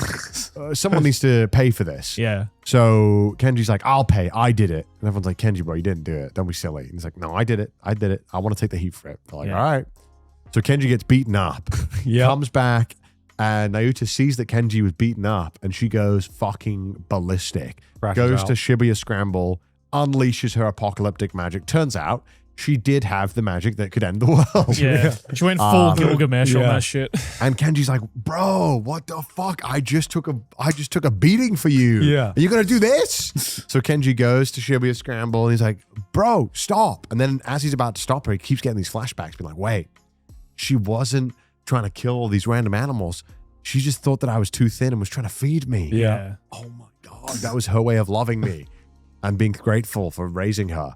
Someone needs to pay for this. Yeah. So Kenji's like, I'll pay. I did it. And everyone's like, Kenji, bro, you didn't do it. Don't be silly. And he's like, no, I did it. I did it. I want to take the heat for it. They're like, all right. So Kenji gets beaten up. Comes back, and Nayuta sees that Kenji was beaten up, and she goes fucking ballistic. Goes to Shibuya Scramble, unleashes her apocalyptic magic. Turns out she did have the magic that could end the world. Yeah. She went full Gilgamesh on that shit. And Kenji's like, bro, what the fuck? I just took a beating for you. Yeah. Are you gonna do this? So Kenji goes to Shibuya Scramble, and he's like, bro, stop. And then as he's about to stop her, he keeps getting these flashbacks, being like, wait, she wasn't trying to kill all these random animals. She just thought that I was too thin and was trying to feed me. Yeah. Oh my God. That was her way of loving me and being grateful for raising her.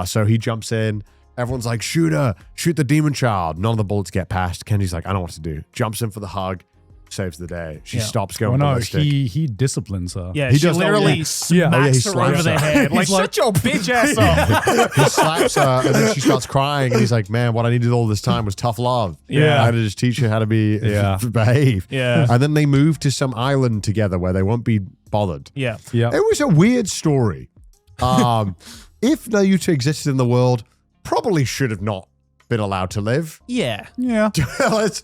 So he jumps in. Everyone's like, shoot her. Shoot the demon child. None of the bullets get past. Kenji's like, I don't know what to do. Jumps in for the hug. Saves the day. She stops going ballistic. He disciplines her. Yeah, He she does- literally smacks her over the head. Like, shut your bitch ass up. He slaps her, and then she starts crying, and he's like, man, what I needed all this time was tough love. Yeah. I had to just teach her how to behave. Yeah. And then they move to some island together where they won't be bothered. Yeah. Yeah. It was a weird story. If Nayuta existed in the world, probably should have not been allowed to live. Yeah. Yeah. Just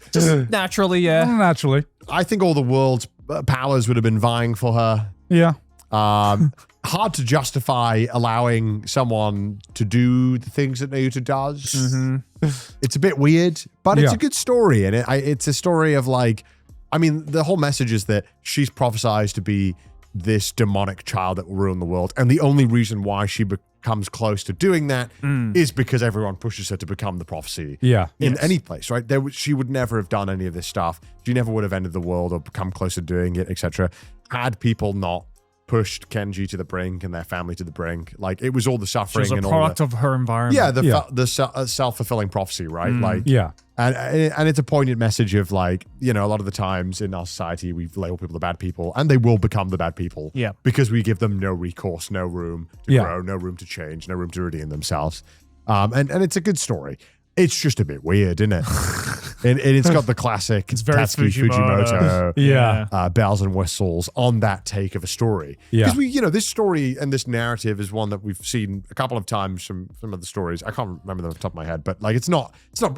naturally, yeah. Naturally. I think all the world's powers would have been vying for her. Yeah. Hard to justify allowing someone to do the things that Nayuta does. It's a bit weird, but it's a good story. And it's a story of like, I mean, the whole message is that she's prophesized to be this demonic child that will ruin the world. And the only reason why she becomes close to doing that is because everyone pushes her to become the prophecy. Yeah. In any place, right? She would never have done any of this stuff. She never would have ended the world or come close to doing it, etc. Had people not pushed Kenji to the brink and their family to the brink. Like, it was all the She suffering was a and all product the, of her environment. yeah, the self-fulfilling prophecy, right? Like, Yeah. and it's a poignant message of like, you know, a lot of the times in our society, we label people the bad people, and they will become the bad people. Yeah. Because we give them no recourse, no room to grow, no room to change, no room to redeem themselves. And it's a good story. It's just a bit weird, isn't it? and it's got the classic very Tatsuki Fujimoto. Yeah. bells and whistles on that take of a story. Yeah. Because we, you know, this story and this narrative is one that we've seen a couple of times from some of the stories. I can't remember them off the top of my head, but like it's not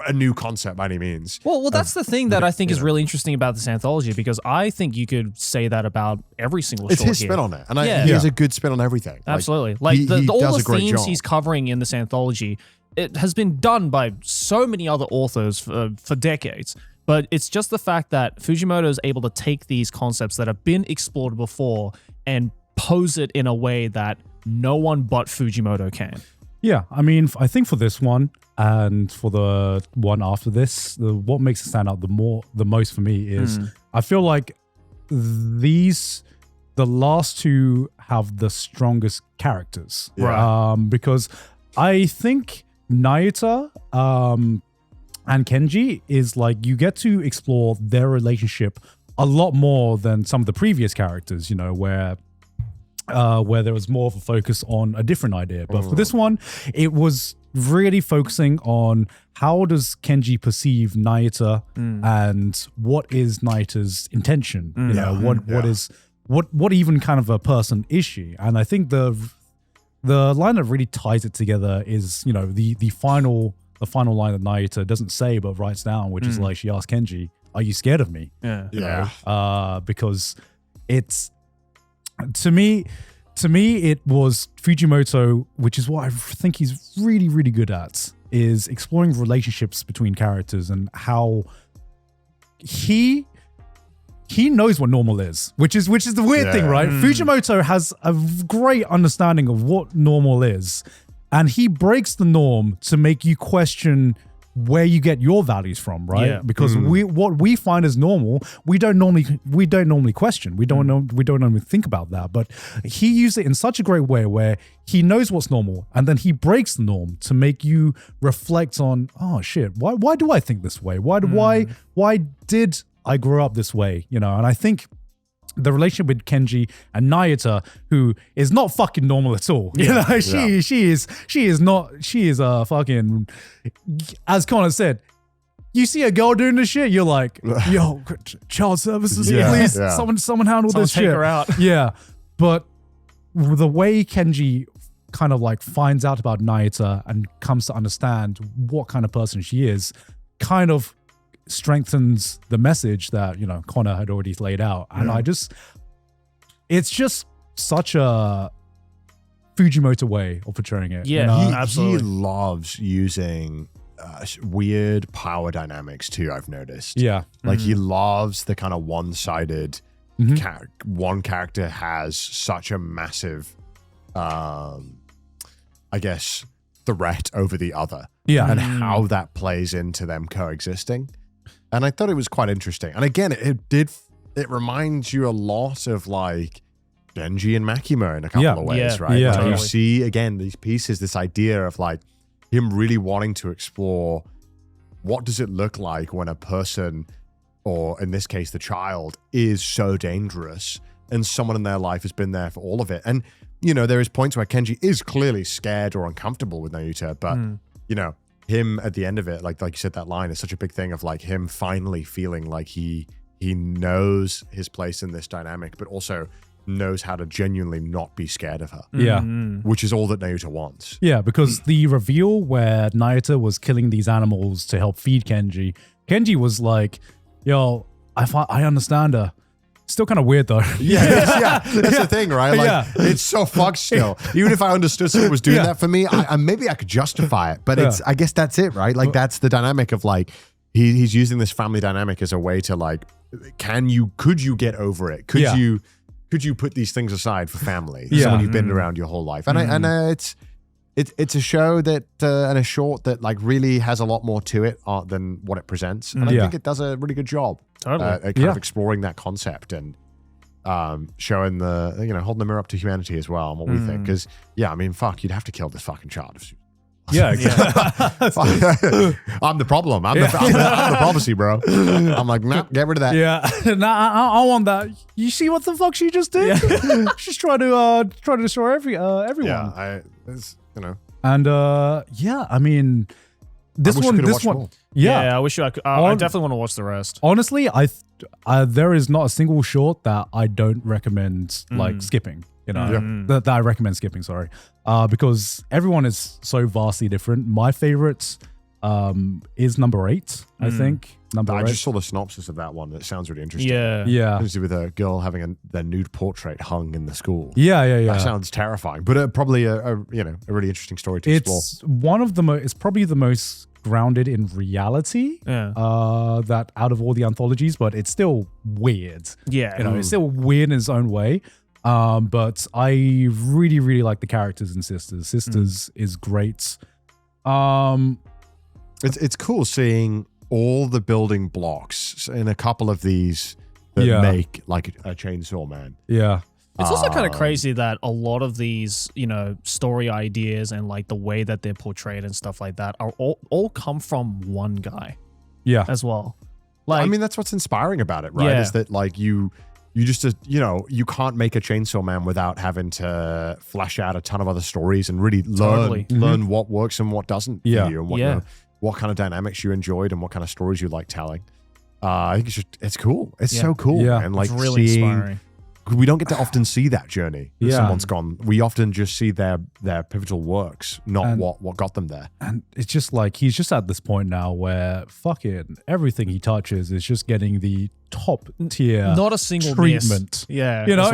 a new concept by any means. Well, that's the thing that I think is really interesting about this anthology, because I think you could say that about every single It's story his here. spin on it, and Yeah. he has a good spin on everything. Absolutely. Like he all does the a great themes job. he's covering in this anthology, it has been done by so many other authors for decades. But it's just the fact that Fujimoto is able to take these concepts that have been explored before and pose it in a way that no one but Fujimoto can. Yeah, I mean, I think for this one and for the one after this, what makes it stand out the most for me is I feel like the last two have the strongest characters. Yeah. Because I think Nayuta and Kenji is like, you get to explore their relationship a lot more than some of the previous characters, you know, where there was more of a focus on a different idea. But for this one, it was really focusing on how does Kenji perceive Nayuta and what is Nayuta's intention? You know, what even kind of a person is she? And I think the line that really ties it together is, you know, the final line that Nayuta doesn't say but writes down, which is like, she asks Kenji, "Are you scared of me?" Yeah. You know? Because it's to me it was Fujimoto, which is what I think he's really, really good at, is exploring relationships between characters and how he he knows what normal is, which is the weird thing, right? Fujimoto has a great understanding of what normal is, and he breaks the norm to make you question where you get your values from, right? Yeah. Because what we find as normal, we don't normally question. We don't normally think about that. But he used it in such a great way where he knows what's normal, and then he breaks the norm to make you reflect on, oh shit, why do I think this way? Why did I grow up this way? You know, and I think the relationship with Kenji and Nayuta, who is not fucking normal at all. You know, she is a fucking, as Connor said, you see a girl doing this shit, you're like, yo, child services, please, someone handle this shit. Take her out. Yeah. But the way Kenji kind of like finds out about Nayuta and comes to understand what kind of person she is, kind of strengthens the message that, you know, Connor had already laid out. And it's just such a Fujimoto way of portraying it. Yeah, you know? He absolutely. loves using weird power dynamics too, I've noticed. Yeah. Like he loves the kind of one-sided one character has such a massive I guess threat over the other. Yeah. And how that plays into them coexisting. And I thought it was quite interesting. And again, it reminds you a lot of like Denji and Makima in a couple of ways, right? Yeah, Like totally. you see again these pieces, this idea of like him really wanting to explore what does it look like when a person, or in this case the child, is so dangerous and someone in their life has been there for all of it. And you know, there is points where Kenji is clearly scared or uncomfortable with Nayuta, but you know, him at the end of it, like you said, that line is such a big thing of like him finally feeling like he knows his place in this dynamic, but also knows how to genuinely not be scared of her. Yeah. Which is all that Nayuta wants. Yeah, because the reveal where Nayuta was killing these animals to help feed Kenji was like, yo, I understand her. Still kind of weird though. That's the thing, right? Like it's so fucked still. Even if I understood someone was doing that for me, I maybe I could justify it. But I guess that's it, right? Like that's the dynamic of like he's using this family dynamic as a way to like, could you get over it? Could you put these things aside for family? Someone you've been around your whole life. And it's a show that and a short that like really has a lot more to it than what it presents. And I think it does a really good job. Totally. At kind of exploring that concept and showing holding the mirror up to humanity as well and what we think. Because I mean, fuck, you'd have to kill this fucking child. Yeah, exactly. I'm the problem. I'm the prophecy, bro. I'm like, nah, get rid of that. Yeah, I want that. You see what the fuck she just did? She's trying to destroy everyone. Yeah, you know. And I mean, this one. More. Yeah, I wish I could. I definitely want to watch the rest. Honestly, there is not a single short that I don't recommend like skipping. You know, that I recommend skipping. Sorry, because everyone is so vastly different. My favorite is number 8. I think number 8. I just saw the synopsis of that one. That sounds really interesting. Yeah. It's with a girl having their nude portrait hung in the school. Yeah. That sounds terrifying, but probably a really interesting story to explore. It's one of the it's probably the most grounded in reality. That out of all the anthologies, but it's still weird. Yeah, you know, it's still weird in its own way. But I really, really like the characters in Sisters. Sisters is great. It's cool seeing all the building blocks in a couple of these that make like a Chainsawman. Yeah. It's also kind of crazy that a lot of these, you know, story ideas and like the way that they're portrayed and stuff like that are all come from one guy. Yeah. As well. Like, I mean, that's what's inspiring about it, right? Is that like you just, you can't make a Chainsaw Man without having to flesh out a ton of other stories and really learn what works and what doesn't for you and what kind of dynamics you enjoyed and what kind of stories you like telling. I think it's cool. It's so cool. Yeah. And like it's really inspiring. We don't get to often see that journey. Someone's gone. We often just see their pivotal works, not what got them there. And it's just like he's just at this point now where fucking everything he touches is just getting the top tier, not a single treatment. Miss. Yeah, you know,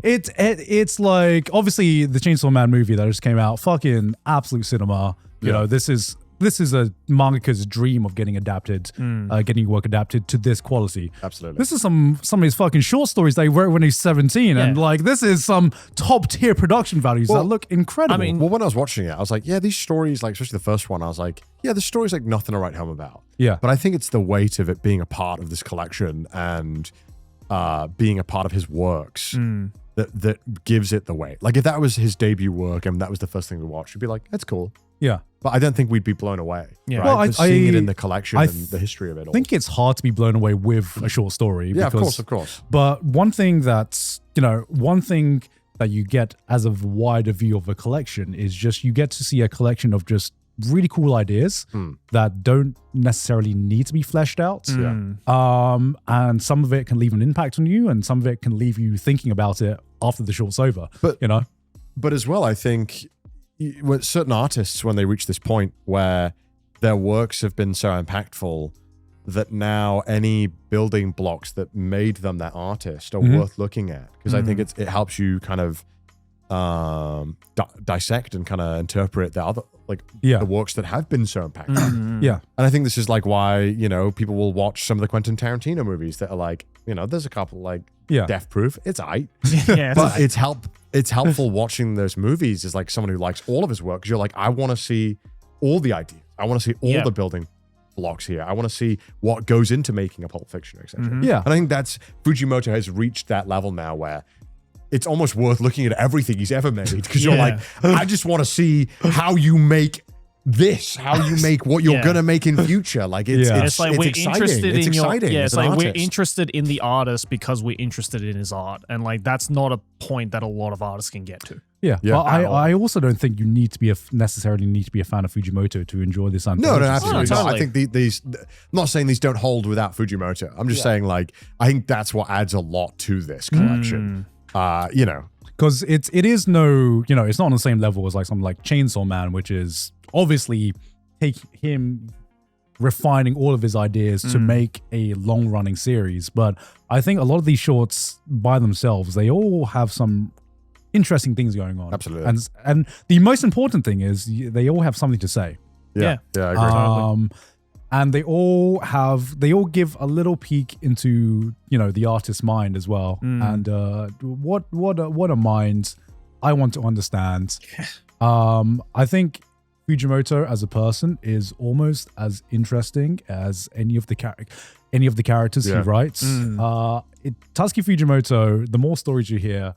it's like obviously the Chainsaw Man movie that just came out, fucking absolute cinema. You know, this is this is a mangaka's dream of getting adapted, getting your work adapted to this quality. Absolutely. This is some of his fucking short stories they wrote when he's 17, and like this is some top tier production values that look incredible. I mean, well, when I was watching it, I was like, yeah, these stories, like especially the first one, I was like, yeah, the story's like nothing to write home about. Yeah. But I think it's the weight of it being a part of this collection and being a part of his works that gives it the weight. Like if that was his debut work and that was the first thing we watched, we'd be like, that's cool. yeah. But I don't think we'd be blown away. Yeah. Right? Well, Just seeing it in the collection and the history of it all. I think it's hard to be blown away with a short story. Yeah, because, of course. But one thing that you get as a wider view of a collection is just you get to see a collection of just really cool ideas that don't necessarily need to be fleshed out. And some of it can leave an impact on you, and some of it can leave you thinking about it after the short's over. But you know, but as well, I think with certain artists, when they reach this point where their works have been so impactful that now any building blocks that made them that artist are worth looking at, because I think it helps you kind of dissect and kind of interpret the other the works that have been so impactful. Yeah. And I think this is like why, you know, people will watch some of the Quentin Tarantino movies that are like, you know, there's a couple like Death Proof. It's aight. Yeah, but it's helpful watching those movies as like someone who likes all of his work, because you're like, I want to see all the ideas. I want to see all the building blocks here. I want to see what goes into making a Pulp Fiction, etc. Yeah. And I think that's Fujimoto has reached that level now where it's almost worth looking at everything he's ever made, because you're like, I just want to see how you make this, how you make what you're gonna make in future. Like it's like we're exciting. interested It's in exciting. it's like we're artist. interested in the artist because we're interested in his art, and like that's not a point that a lot of artists can get to. Yeah. Yeah. But I also don't think you need to be necessarily need to be a fan of Fujimoto to enjoy this anthology. No, absolutely Oh, not. totally. I think these. I'm not saying these don't hold without Fujimoto. I'm just saying, like, I think that's what adds a lot to this collection. You know, because it is no, you know, it's not on the same level as like something like Chainsawman, which is obviously take him refining all of his ideas to make a long-running series. But I think a lot of these shorts by themselves, they all have some interesting things going on. Absolutely. And the most important thing is they all have something to say. yeah, I agree. And they all give a little peek into, you know, the artist's mind as well. And what a mind I want to understand. I think Fujimoto as a person is almost as interesting as any of the characters he writes. Tatsuki Fujimoto, the more stories you hear,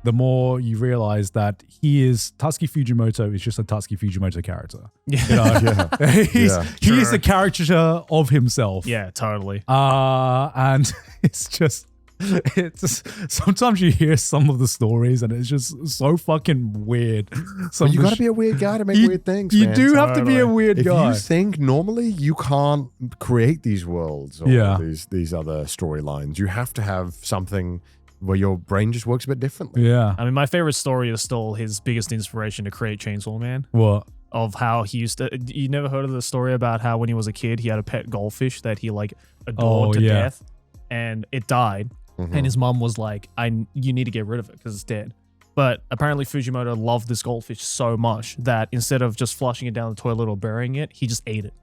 the more you realize that Tatsuki Fujimoto is just a Tatsuki Fujimoto character. Yeah. You know, he is a caricature of himself. Yeah, totally. And it's just sometimes you hear some of the stories and it's just so fucking weird. But you got to be a weird guy to make weird things. You man. do have to be a weird If guy. you think normally, you can't create these worlds or these other storylines. You have to have something where your brain just works a bit differently. Yeah. I mean, my favorite story is still his biggest inspiration to create Chainsawman. What? Of how he used to. You never heard of the story about how when he was a kid, he had a pet goldfish that he like adored to death, and it died. And his mom was like, you need to get rid of it because it's dead. But apparently Fujimoto loved this goldfish so much that instead of just flushing it down the toilet or burying it, he just ate it.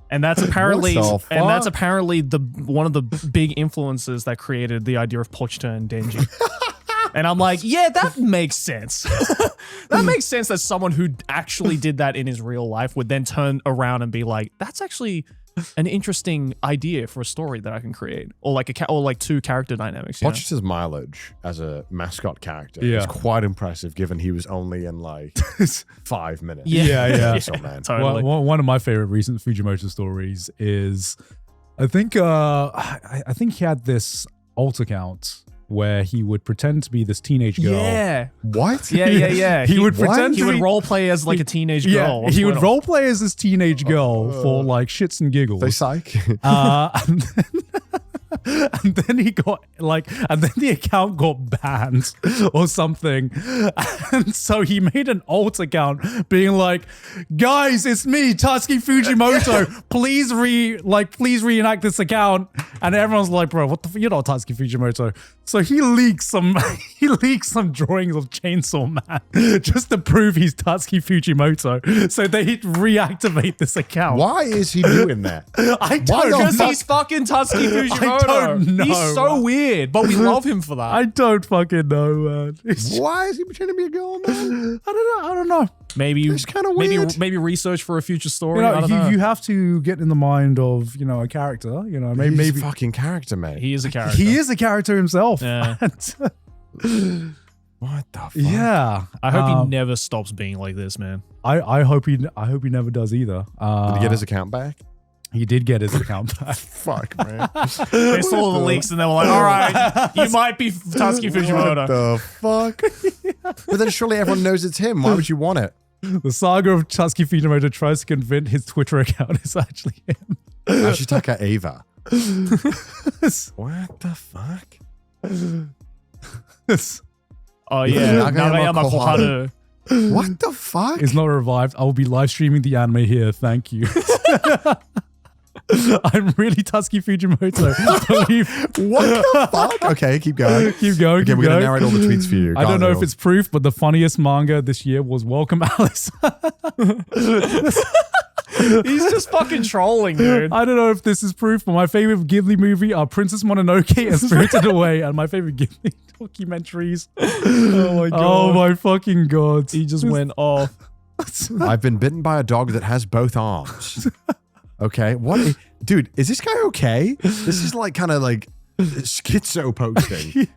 And that's apparently one of the big influences that created the idea of Pochita and Denji. And I'm like, yeah, that makes sense. That makes sense that someone who actually did that in his real life would then turn around and be like, that's actually an interesting idea for a story that I can create, or like two character dynamics. Pochita's mileage as a mascot character is quite impressive, given he was only in like 5 minutes. Yeah. So, man. Totally. One of my favorite recent Fujimoto stories is, I think he had this alt account where he would pretend to be this teenage girl. Yeah. What? Yeah. He would pretend he would role play as like a teenage girl. He would role play as this teenage girl for like shits and giggles. They psych. And then he got and then the account got banned or something. And so he made an alt account being like, guys, it's me, Tatsuki Fujimoto. Please reenact this account. And everyone's like, bro, what the you're not Tatsuki Fujimoto. So he leaked some drawings of Chainsawman just to prove he's Tatsuki Fujimoto. So they reactivate this account. Why is he doing that? I don't know. Because he's fucking Tatsuki Fujimoto. I don't know, He's so weird, but we love him for that. I don't fucking know, man. Why is he pretending to be a girl, man? I don't know. Maybe It's kinda weird. Maybe research for a future story. You I don't know. you have to get in the mind of, a character. Maybe He's a fucking character, mate. He is a character. he is a character himself. Yeah. What the fuck? Yeah. I hope he never stops being like this, man. I hope he never does either. Did he get his account back? He did get his account back. Fuck, man. They saw the leaks and they were like, all right, you might be Tatsuki Fujimoto. What the fuck? But then surely everyone knows it's him. Why would you want it? The saga of Tatsuki Fujimoto tries to convince his Twitter account is actually him. Ashitaka Ava. What the fuck? Oh yeah, Nagayama Nagayama Koharu. What the fuck? Is not revived. I will be live streaming the anime here. Thank you. I'm really Tatsuki Fujimoto. What the fuck? Okay, keep going. Keep going. Okay, keep we're going going. to narrate all the tweets for you. I don't know if it's proof, but the funniest manga this year was Welcome Alice. He's just fucking trolling, dude. I don't know if this is proof, but my favorite Ghibli movie are Princess Mononoke and Spirited Away, and my favorite Ghibli documentaries. Oh my god. Oh my fucking god. He just went off. I've been bitten by a dog that has both arms. Okay, what? Dude, is this guy okay? This is like kind of like schizo posting.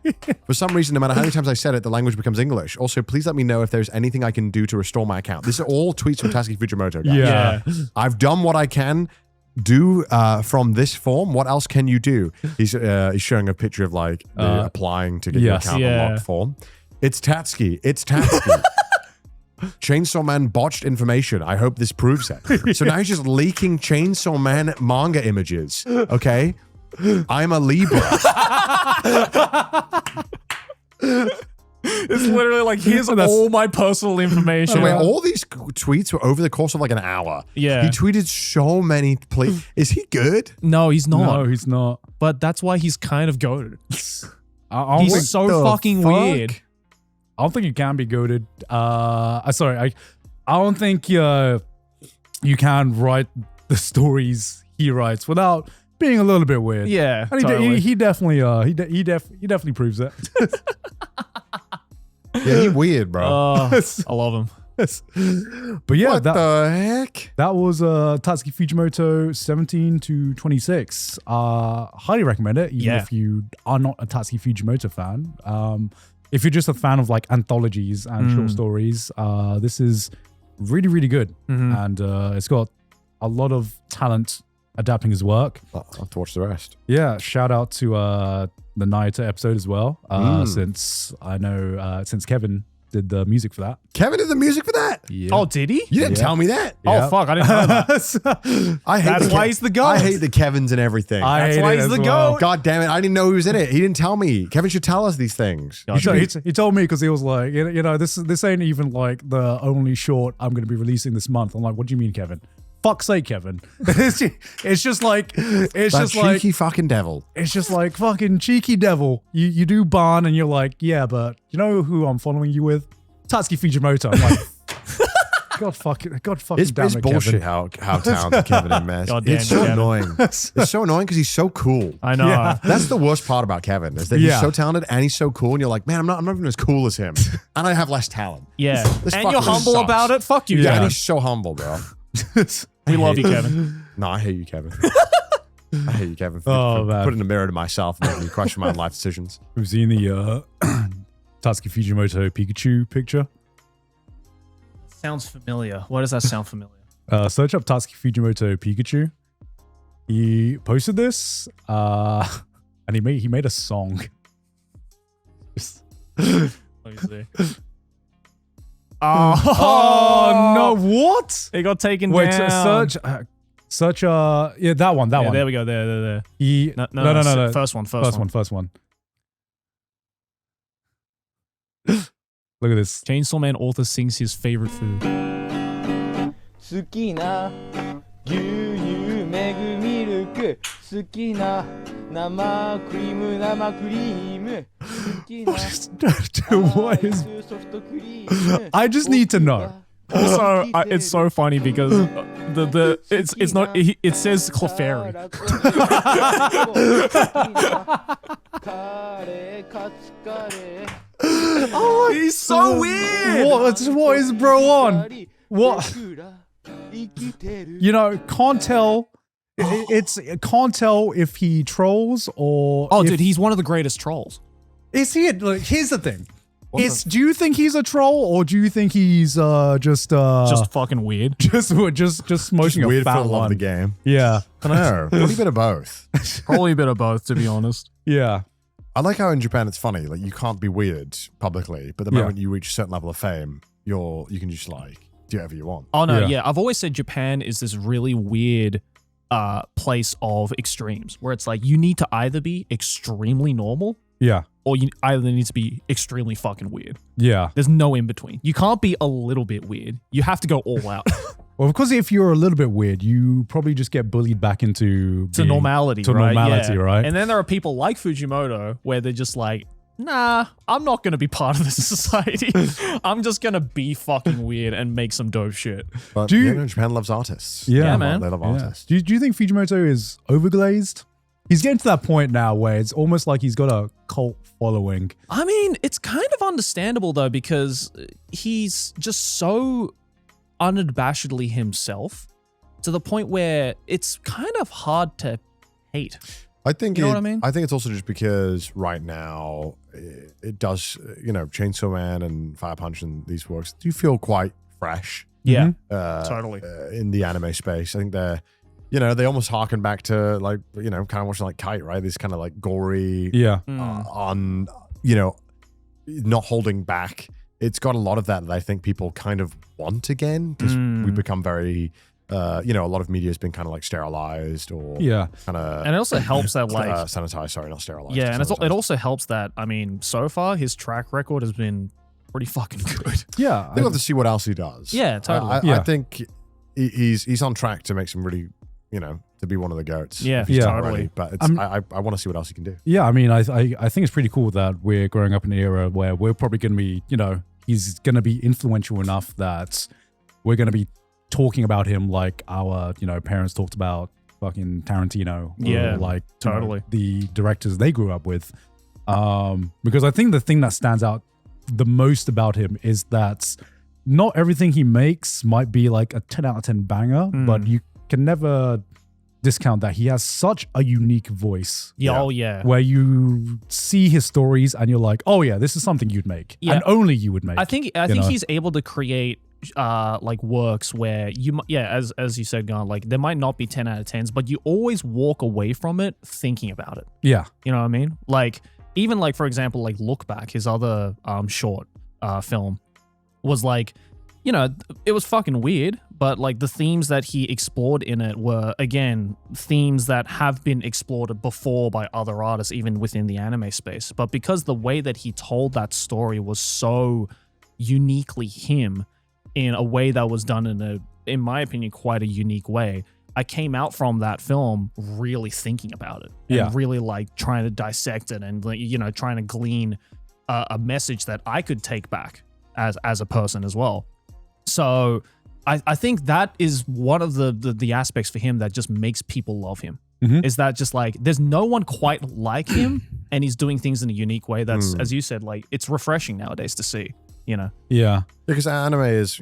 For some reason, no matter how many times I said it, the language becomes English. Also, please let me know if there's anything I can do to restore my account. This are all tweets from Tatsuki Fujimoto, guys. Yeah. I've done what I can do from this form. What else can you do? He's showing a picture of like applying to get your account unlocked form. It's Tatsuki. It's Tatsuki. Chainsawman botched information. I hope this proves it. So now he's just leaking Chainsawman manga images. Okay? I'm a Libra. It's literally like, here's all my personal information. So wait, all these tweets were over the course of like an hour. Yeah. He tweeted so many. Is he good? No, he's not. No, he's not. But that's why he's kind of goated. I He's so fucking weird. I don't think you can be goated. I don't think you can write the stories he writes without being a little bit weird. Yeah, and totally. he definitely he definitely proves it. Yeah, he weird, bro. I love him. But yeah, What the heck? that was Tatsuki Fujimoto 17 to 26. Highly recommend it, even if you are not a Tatsuki Fujimoto fan. If you're just a fan of like anthologies and short stories, this is really, really good. And it's got a lot of talent adapting his work. I'll have to watch the rest. Yeah, shout out to the Nayuta episode as well, since I know since Kevin did the music for that. Kevin did the music for that? Yeah. Oh, did he? You didn't tell me that. Oh, fuck. I didn't know that. I hate That's why he's the GOAT. I hate the Kevins and everything. That's why he's the GOAT. God damn it. I didn't know he was in it. He didn't tell me. Kevin should tell us these things. He told me because he was like, this ain't even like the only short I'm going to be releasing this month. I'm like, what do you mean, Kevin? Fuck's sake, Kevin. It's just like cheeky fucking devil. It's just like fucking cheeky devil. You do Barn and you're like, yeah, but you know who I'm following you with? Tatsuki Fujimoto. I'm like, God fucking It's damn it, bullshit Kevin. how talented Kevin is, man. God damn It's it, so Kevin. annoying. It's so annoying because he's so cool. I know. Yeah. That's the worst part about Kevin is that he's so talented and he's so cool, and you're like, man, I'm not even as cool as him, and I have less talent. Yeah. This And fucker you're humble sucks. about it? Fuck you, Yeah, Kevin. and he's so humble, bro. We love you, Kevin. No, I hate you, Kevin. I hate you, Kevin. For, Oh, man. putting a mirror to myself and making me question my own life decisions. We've seen the Tatsuki Fujimoto Pikachu picture. Sounds familiar. Why does that sound familiar? Search up Tatsuki Fujimoto Pikachu. He posted this, and he made a song. Let me see. Oh no! What? It got taken Wait, down. search Search that one. Yeah, there we go. There. No. First one. First one. Look at this. Chainsawman author sings his favorite food. 好きな牛乳メグミルク好きな生クリーム好きな Dude, what is? ソフトクリーム I just need to know. Also, it's so funny because it's not it says Clefairy. Oh, he's so weird. What is bro on? What? You know, can't tell. Can't tell if he trolls or. Oh, if, dude, he's one of the greatest trolls. Is he? Look, here's the thing. Do you think he's a troll or do you think he's just fucking weird? Just smoking a weird fat for the love one? of the game. Yeah. I don't know. Probably a bit of both. Probably a bit of both, to be honest. Yeah. I like how in Japan it's funny. Like you can't be weird publicly, but the moment you reach a certain level of fame, you can just like do whatever you want. Oh no, Yeah. yeah. I've always said Japan is this really weird place of extremes where it's like you need to either be extremely normal Yeah. or you either need to be extremely fucking weird. Yeah. There's no in between. You can't be a little bit weird. You have to go all out. Well, because if you're a little bit weird, you probably just get bullied back into normality, to right? normality, Yeah. right? And then there are people like Fujimoto where they're just like, nah, I'm not going to be part of this society. I'm just going to be fucking weird and make some dope shit. But Do you- Japan loves artists. Yeah, man. They love Yeah. artists. Do you think Fujimoto is overglazed? He's getting to that point now where it's almost like he's got a cult following. I mean, it's kind of understandable though, because he's just so unabashedly himself to the point where it's kind of hard to hate. I think You know what I mean? I think it's also just because right now it does, Chainsaw Man and Fire Punch and these works do feel quite fresh. Yeah, Mm-hmm. totally. In the anime space. I think they're, they almost harken back to like, kind of watching like Kite, right? This kind of like gory, Yeah. on, not holding back. It's got a lot of that I think people kind of want again because we become very, a lot of media has been kind of like sterilized or Yeah. kind of. And it also helps that like, sanitized, sorry, not sterilized. yeah, and it sanitized. also helps that, I mean, so far his track record has been pretty fucking good. Yeah. We'll have to see what else he does. Yeah, totally. I Yeah. think he's on track to make some really, to be one of the goats. Yeah, if he's not totally. already. But it's, I want to see what else he can do. Yeah, I mean, I think it's pretty cool that we're growing up in an era where we're probably going to be, he's going to be influential enough that we're going to be talking about him like our, parents talked about fucking Tarantino. Yeah, or like totally. the directors they grew up with. Because I think the thing that stands out the most about him is that not everything he makes might be like a 10 out of 10 banger, but you can never discount that he has such a unique voice. Yeah, oh yeah. Where you see his stories and you're like, oh yeah, this is something you'd make. Yeah. And only you would make. I think he's able to create like works where as you said, Garnt, like there might not be 10 out of 10s, but you always walk away from it thinking about it. Yeah. You know what I mean? Like even like, for example, like Look Back, his other short film was like, it was fucking weird, but like the themes that he explored in it were, again, themes that have been explored before by other artists, even within the anime space. But because the way that he told that story was so uniquely him in a way that was done in my opinion, quite a unique way, I came out from that film really thinking about it and really like trying to dissect it and, trying to glean a message that I could take back as a person as well. So I think that is one of the aspects for him that just makes people love him. Is that just like there's no one quite like him and he's doing things in a unique way that's, as you said, like it's refreshing nowadays to see, Yeah. Because anime is,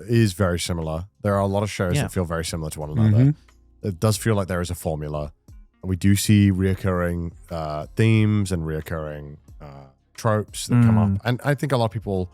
is very similar. There are a lot of shows that feel very similar to one another. It does feel like there is a formula. We do see reoccurring themes and reoccurring tropes that come up. And I think a lot of people,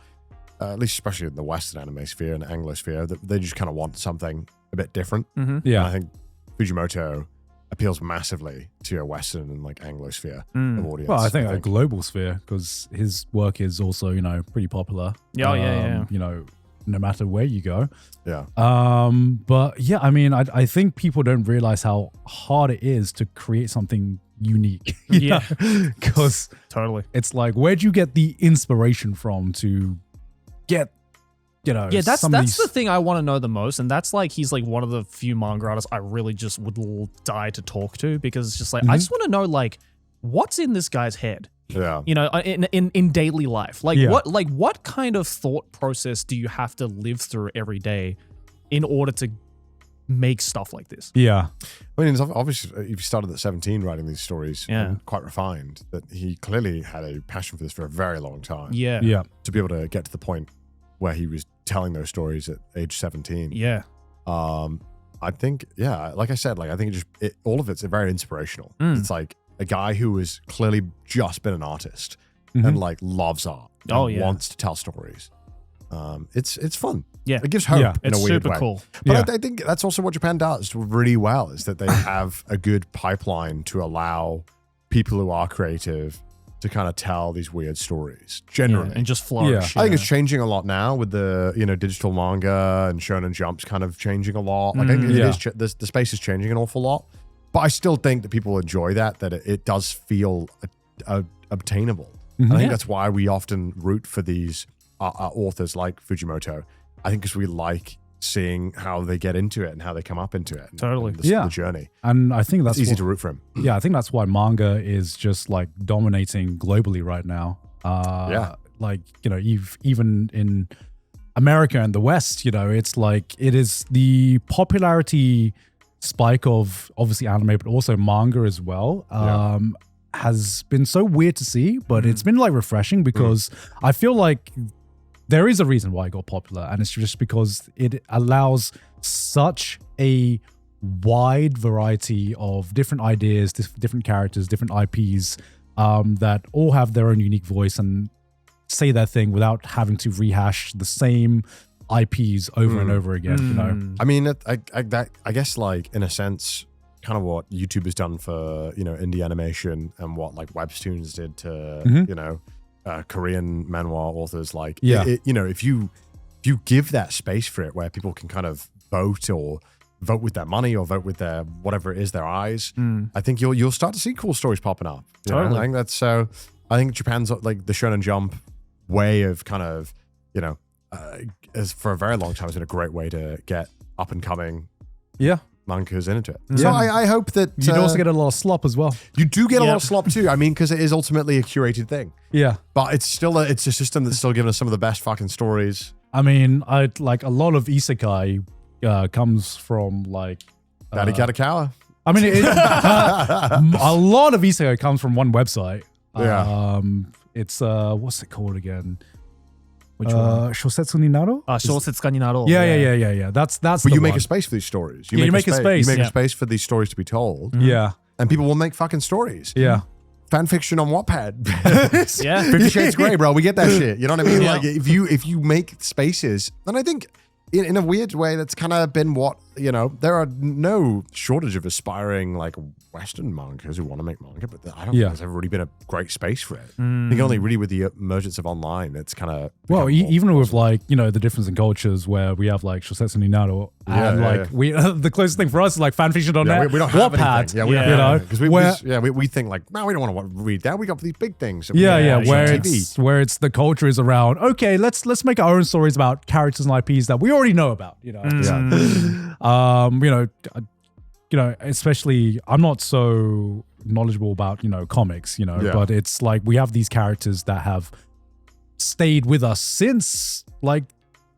at least especially in the Western anime sphere and Anglosphere, they just kind of want something a bit different. Yeah. And I think Fujimoto appeals massively to a Western and like Anglosphere of audience. Well, I think a global sphere because his work is also, pretty popular. Yeah, yeah. no matter where you go. Yeah. But yeah, I mean, I think people don't realize how hard it is to create something unique. Yeah. Because Totally. it's like, where'd you get the inspiration from to get, Yeah, that's some of these- the thing I want to know the most, and that's like he's like one of the few manga artists I really just would die to talk to, because it's just like I just want to know like what's in this guy's head, Yeah. in daily life, like Yeah. what kind of thought process do you have to live through every day in order to make stuff like this? Yeah. I mean, it's obviously, if you started at 17 writing these stories, Yeah. and quite refined, that he clearly had a passion for this for a very long time. Yeah, Yeah. To be able to get to the point where he was telling those stories at age 17. yeah, I think, yeah, like I said, like I think all of it's very inspirational. Mm. It's like a guy who has clearly just been an artist Mhm. and like loves art. And Oh, yeah. wants to tell stories. It's fun. Yeah. It gives hope Yeah. in it's a weird super way. cool. But Yeah. I think that's also what Japan does really well, is that they have a good pipeline to allow people who are creative to kind of tell these weird stories generally. And just flourish. I think it's changing a lot now with the digital manga and Shonen Jump's kind of changing a lot. Like I think Yeah. the space is changing an awful lot, but I still think that people enjoy that it does feel obtainable. And I think that's why we often root for these authors like Fujimoto. I think because we like seeing how they get into it and how they come up into it. Totally. And Yeah. the journey. And I think that's It's easy what- to root for him. Yeah, I think that's why manga is just like dominating globally right now. Yeah. Like, even in America and the West, it's like it is the popularity spike of obviously anime, but also manga as well. Has been so weird to see, but it's been like refreshing because I feel like there is a reason why it got popular, and it's just because it allows such a wide variety of different ideas, different characters, different IPs that all have their own unique voice and say their thing without having to rehash the same IPs over and over again. I mean, I guess like in a sense, kind of what YouTube has done for indie animation and what like Webtoons did to Korean manhwa authors. Like, if you give that space for it, where people can kind of vote with their money or vote with their whatever it is, their eyes, I think you'll start to see cool stories popping up. You know? Totally. I think that's so. I think Japan's like the Shonen Jump way of kind of as for a very long time has been a great way to get up and coming Yeah. mangas into it. So I hope that You'd also get a lot of slop as well. you do get a lot of Yep. slop too. I mean, because it is ultimately a curated thing, Yeah. but it's still it's a system that's still giving us some of the best fucking stories. I mean, I'd like a lot of isekai comes from like Daddy Katakawa. I mean, a lot of isekai comes from one website. Yeah. It's what's it called again? Which one? Shosetsu ni Naro? Shousetsuka ni naro. Yeah. That's But the you make one. a space for these stories. Yeah, you make a space. You make Yeah. a space for these stories to be told, Yeah. and people will make fucking stories. Yeah. Fan fiction on Wattpad. Yeah. 50 Shades Grey, bro. We get that shit. You know what I mean? Yeah. Like if you make spaces, then I think in a weird way that's kind of been what there are no shortage of aspiring like Western mangas who want to make manga, but I don't think there's ever really been a great space for it. I think only really with the emergence of online, it's kind of Well, even with like the difference in cultures where we have like Shosetsu ni Naro and like we the closest thing for us is like fanfiction.net, Yeah, we don't have Wattpad, anything. Yeah, we don't you have know, because we think like, no, we don't want to read that. We got these big things. Yeah, show where TV. it's the culture is around. Okay, let's make our own stories about characters and IPs that we already know about. Especially I'm not so knowledgeable about comics, but it's like we have these characters that have stayed with us since like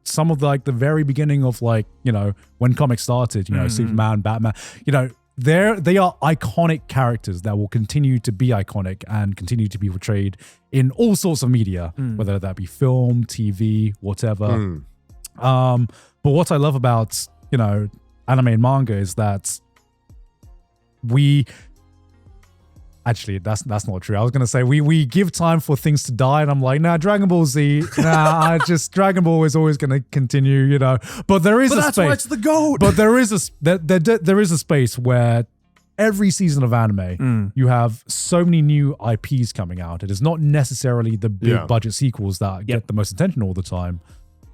some of like the very beginning of like when comics started. Superman, Batman. They are iconic characters that will continue to be iconic and continue to be portrayed in all sorts of media, whether that be film, TV, whatever. But what I love about, anime and manga is that actually that's not true. I was going to say we give time for things to die, and I'm like, nah, Dragon Ball Z, Dragon Ball is always going to continue, But there is a that's space. why it's the GOAT. But there is a space where every season of anime, you have so many new IPs coming out. It is not necessarily the big budget sequels that get the most attention all the time.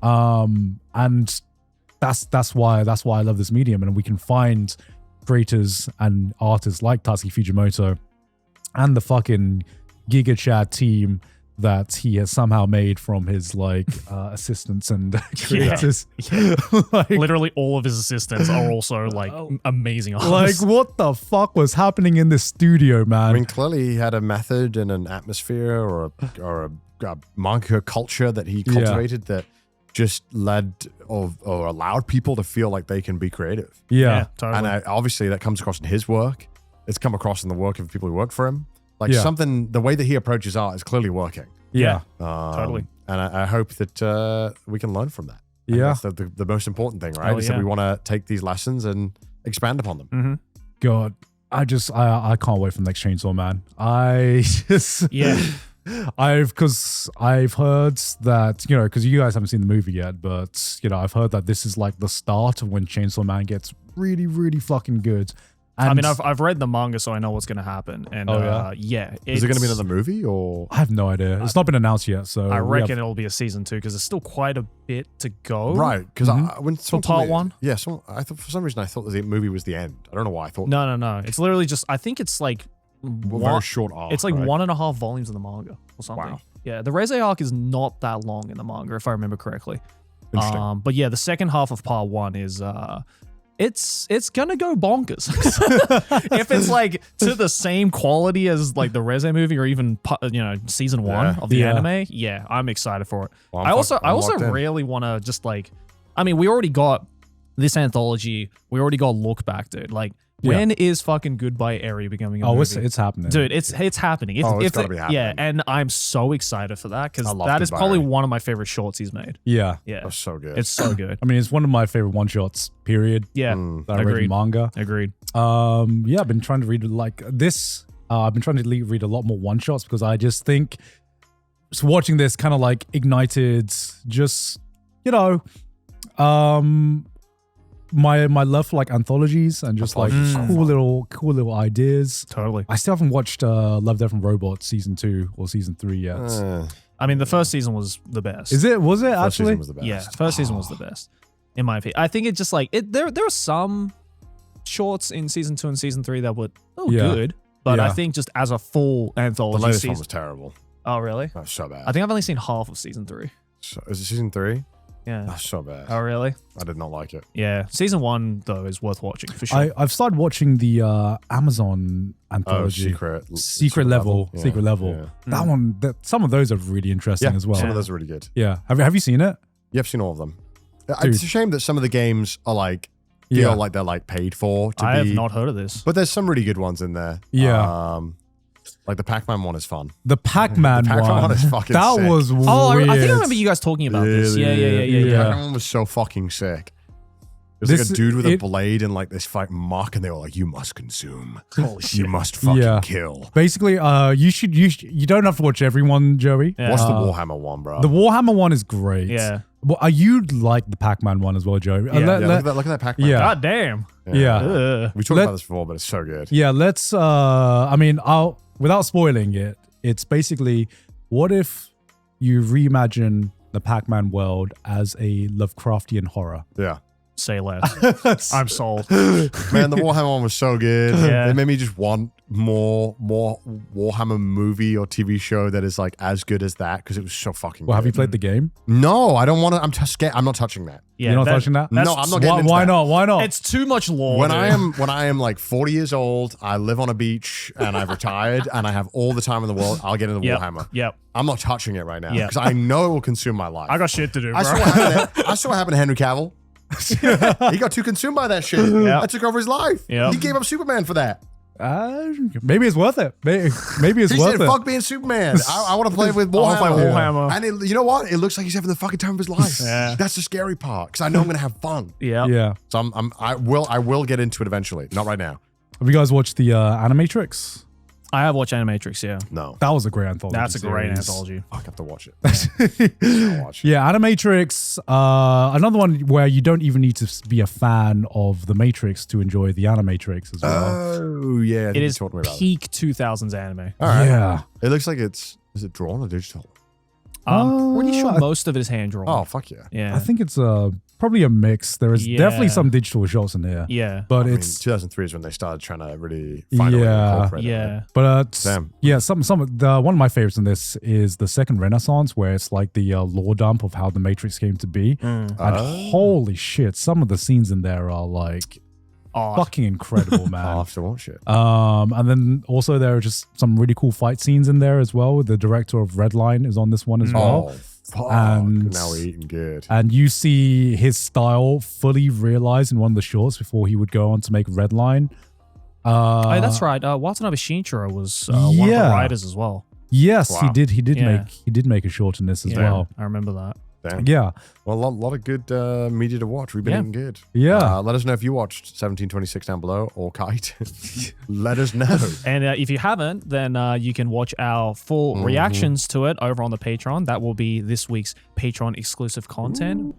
And that's why I love this medium, and we can find creators and artists like Tatsuki Fujimoto and the fucking Giga Chad team that he has somehow made from his like assistants and creators. Yeah. Like, Literally all of his assistants are also like amazing artists. like what the fuck was happening in this studio, man? I mean, clearly he had a method and an atmosphere or a manga culture that he cultivated that just led or allowed people to feel like they can be creative. yeah. totally. And obviously that comes across in his work. It's come across in the work of people who work for him. Like Yeah. something, the way that he approaches art is clearly working. Yeah. Totally. And I hope that we can learn from that. And Yeah. that's the most important thing, right? Hell Is that yeah. we want to take these lessons and expand upon them. God, I can't wait for the next Chainsawman. I just Yeah. because I've heard that, you know, because you guys haven't seen the movie yet, but you know, I've heard that this is like the start of when Chainsaw Man gets really, really fucking good. And I mean, I've read the manga, so I know what's going to happen. And Is it going to be another movie or? I have no idea. It's not been announced yet, so I we reckon have- it'll be a season 2 because there's still quite a bit to go. Right, because when someone told part me- one? yeah, I thought for some reason I thought the movie was the end. I don't know why I thought. No. It's literally just, I think it's like, Very short arc. it's like right? 1.5 volumes in the manga or something. Wow. Yeah, the Reze arc is not that long in the manga, if I remember correctly. Interesting. But yeah, the second half of part 1 is it's gonna go bonkers. If it's like to the same quality as like the Reze movie or even season 1 Yeah. of the Yeah. anime, yeah, I'm excited for it. Well, I also locked in. really want to just like, I mean, we already got this anthology, we already got Look Back, dude. Like, when is fucking Goodbye Eri becoming a movie? it's happening, Dude, it's happening. It's gotta be Yeah, happening. and I'm so excited for that because I love that is Goodbye probably Eri. one of my favorite shorts he's made. Yeah. Yeah, That's so good. it's so good. I mean, it's one of my favorite one shots. Period. Yeah, That I read in agreed. manga. Agreed. Yeah, I've been trying to read like this. I've been trying to read a lot more one shots because I just think just watching this kind of like ignited just, you know, my love for like anthologies and just like cool little ideas. Totally. I still haven't watched Love, Death and Robots season 2 or season 3 yet. I mean, the first season was the best. Was it First actually? season was the best. Yeah, first season was the best, in my opinion. I think it just like there were some shorts in season 2 and season 3 that were good, but I Yeah. think just as a full The anthology latest season. one was terrible. Oh, really? That was so bad. I think I've only seen half of season 3. Is it season 3? Yeah. That's so bad. Oh, really? I did not like it. Yeah. Season 1 though is worth watching for sure. I've started watching the Amazon anthology. Secret Level. Yeah, Secret Level. yeah. That one, some of those are really interesting Yeah, as well. some of those are really good. Yeah. Have you seen it? Yeah, I've seen all of them. Dude. It's a shame that some of the games are like feel Yeah. like they're like paid for to I be. have not heard of this. But there's some really good ones in there. Yeah. Like the Pac-Man one is fun. The Pac-Man The Pac-Man one. one is fucking that sick. was weird. Oh, I think I remember you guys talking about this. Yeah. yeah. Pac-Man one was so fucking sick. There's like This- a dude with a it- blade and like this fight mock, and they were like, "You must consume. Holy shit. You must fucking Yeah. kill." Basically, you don't have to watch everyone, Joey. Yeah. What's the Warhammer one, bro? The Warhammer one is great. Yeah. Well, you like the Pac-Man one as well, Joey. Yeah. Look at that Pac-Man. Yeah. God damn. Yeah. Ugh. We talked Let- about this before, but it's so good. Yeah, let's I mean, without spoiling it, it's basically what if you reimagine the Pac-Man world as a Lovecraftian horror? Yeah. Say less. I'm sold. Man, the Warhammer one was so good. Yeah. It made me just want more Warhammer movie or TV show that is like as good as that because it was so fucking Well, have you good. played the game? No, I don't want to. I'm scared. I'm not touching that. Yeah, You're not touching that? that's- No, I'm not getting into Why that. not? Why not? It's too much lore. When dude. I am like 40 years old, I live on a beach and I've retired and I have all the time in the world, I'll get into Yep. Warhammer. Yep. I'm not touching it right now Yep. because I know it will consume my life. I got shit to do, bro. I saw what happened to Henry Cavill. He got too consumed by that shit. Yep. That took over his life. Yep. He gave up Superman for that. Maybe it's worth it. Maybe it's He worth said, it. "Fuck being Superman. I want to play with I Warhammer." wanna play Warhammer. And you know what? It looks like he's having the fucking time of his life. Yeah. That's the scary part because I know I'm gonna have fun. Yeah. Yeah. So I will get into it eventually. Not right now. Have you guys watched the Animatrix? I have watched Animatrix, yeah. No. That was a great anthology. That's a great series. anthology. I have to watch it. I'll watch it. Yeah, Animatrix. Another one where you don't even need to be a fan of the Matrix to enjoy the Animatrix as well. Oh yeah, I think It you is talked to me about it. peak 2000s anime. All right. Yeah. It looks like is it drawn or digital? Pretty sure most of it is hand drawn. Oh, fuck yeah. Yeah. I think it's probably a mix. There is definitely some digital shots in here. Yeah. But I mean, it's 2003 is when they started trying to really find a way to incorporate it. Yeah. But Damn. yeah, some of the one of my favorites in this is the second Renaissance, where it's like the lore dump of how the Matrix came to be, and holy shit, some of the scenes in there are like fucking incredible, man. I'll have to watch it. And then also there are just some really cool fight scenes in there as well. The director of Redline is on this one as well. Oh, fuck. And Now we're eating good. And you see his style fully realized in one of the shorts before he would go on to make Redline. Oh, that's right. Watanabe Shinichiro was one of the writers as well. Yes, Wow. he did make a short in this as well. I remember that. Damn. Yeah. Well, a lot of good media to watch. We've been eating good. Yeah. Let us know if you watched 1726 down below or Kite. Let us know. And if you haven't, then you can watch our full reactions to it over on the Patreon. That will be this week's Patreon exclusive content.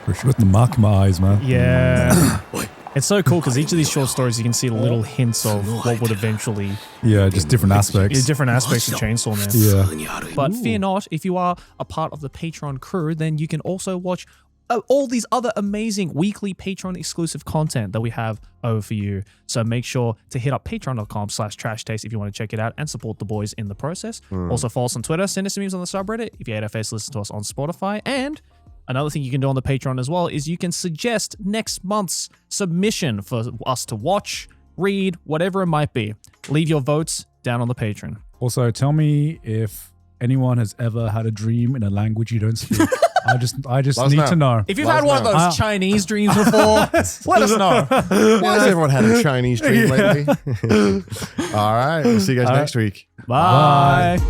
With the mark in my eyes, man. Yeah. It's so cool because each of these short stories, you can see little hints of what would eventually... Yeah, just different aspects. Different aspects of Chainsaw Man. Yeah. But fear not, if you are a part of the Patreon crew, then you can also watch all these other amazing weekly Patreon exclusive content that we have over for you. So make sure to hit up patreon.com/trashtaste if you want to check it out and support the boys in the process. Also follow us on Twitter, send us some memes on the subreddit. If you hate our face, listen to us on Spotify. And another thing you can do on the Patreon as well is you can suggest next month's submission for us to watch, read, whatever it might be. Leave your votes down on the Patreon. Also, tell me if anyone has ever had a dream in a language you don't speak. I just need to know. If you've had one of those Chinese dreams before, let us know. Why has everyone had a Chinese dream lately? All right. We'll see you guys next week. Bye.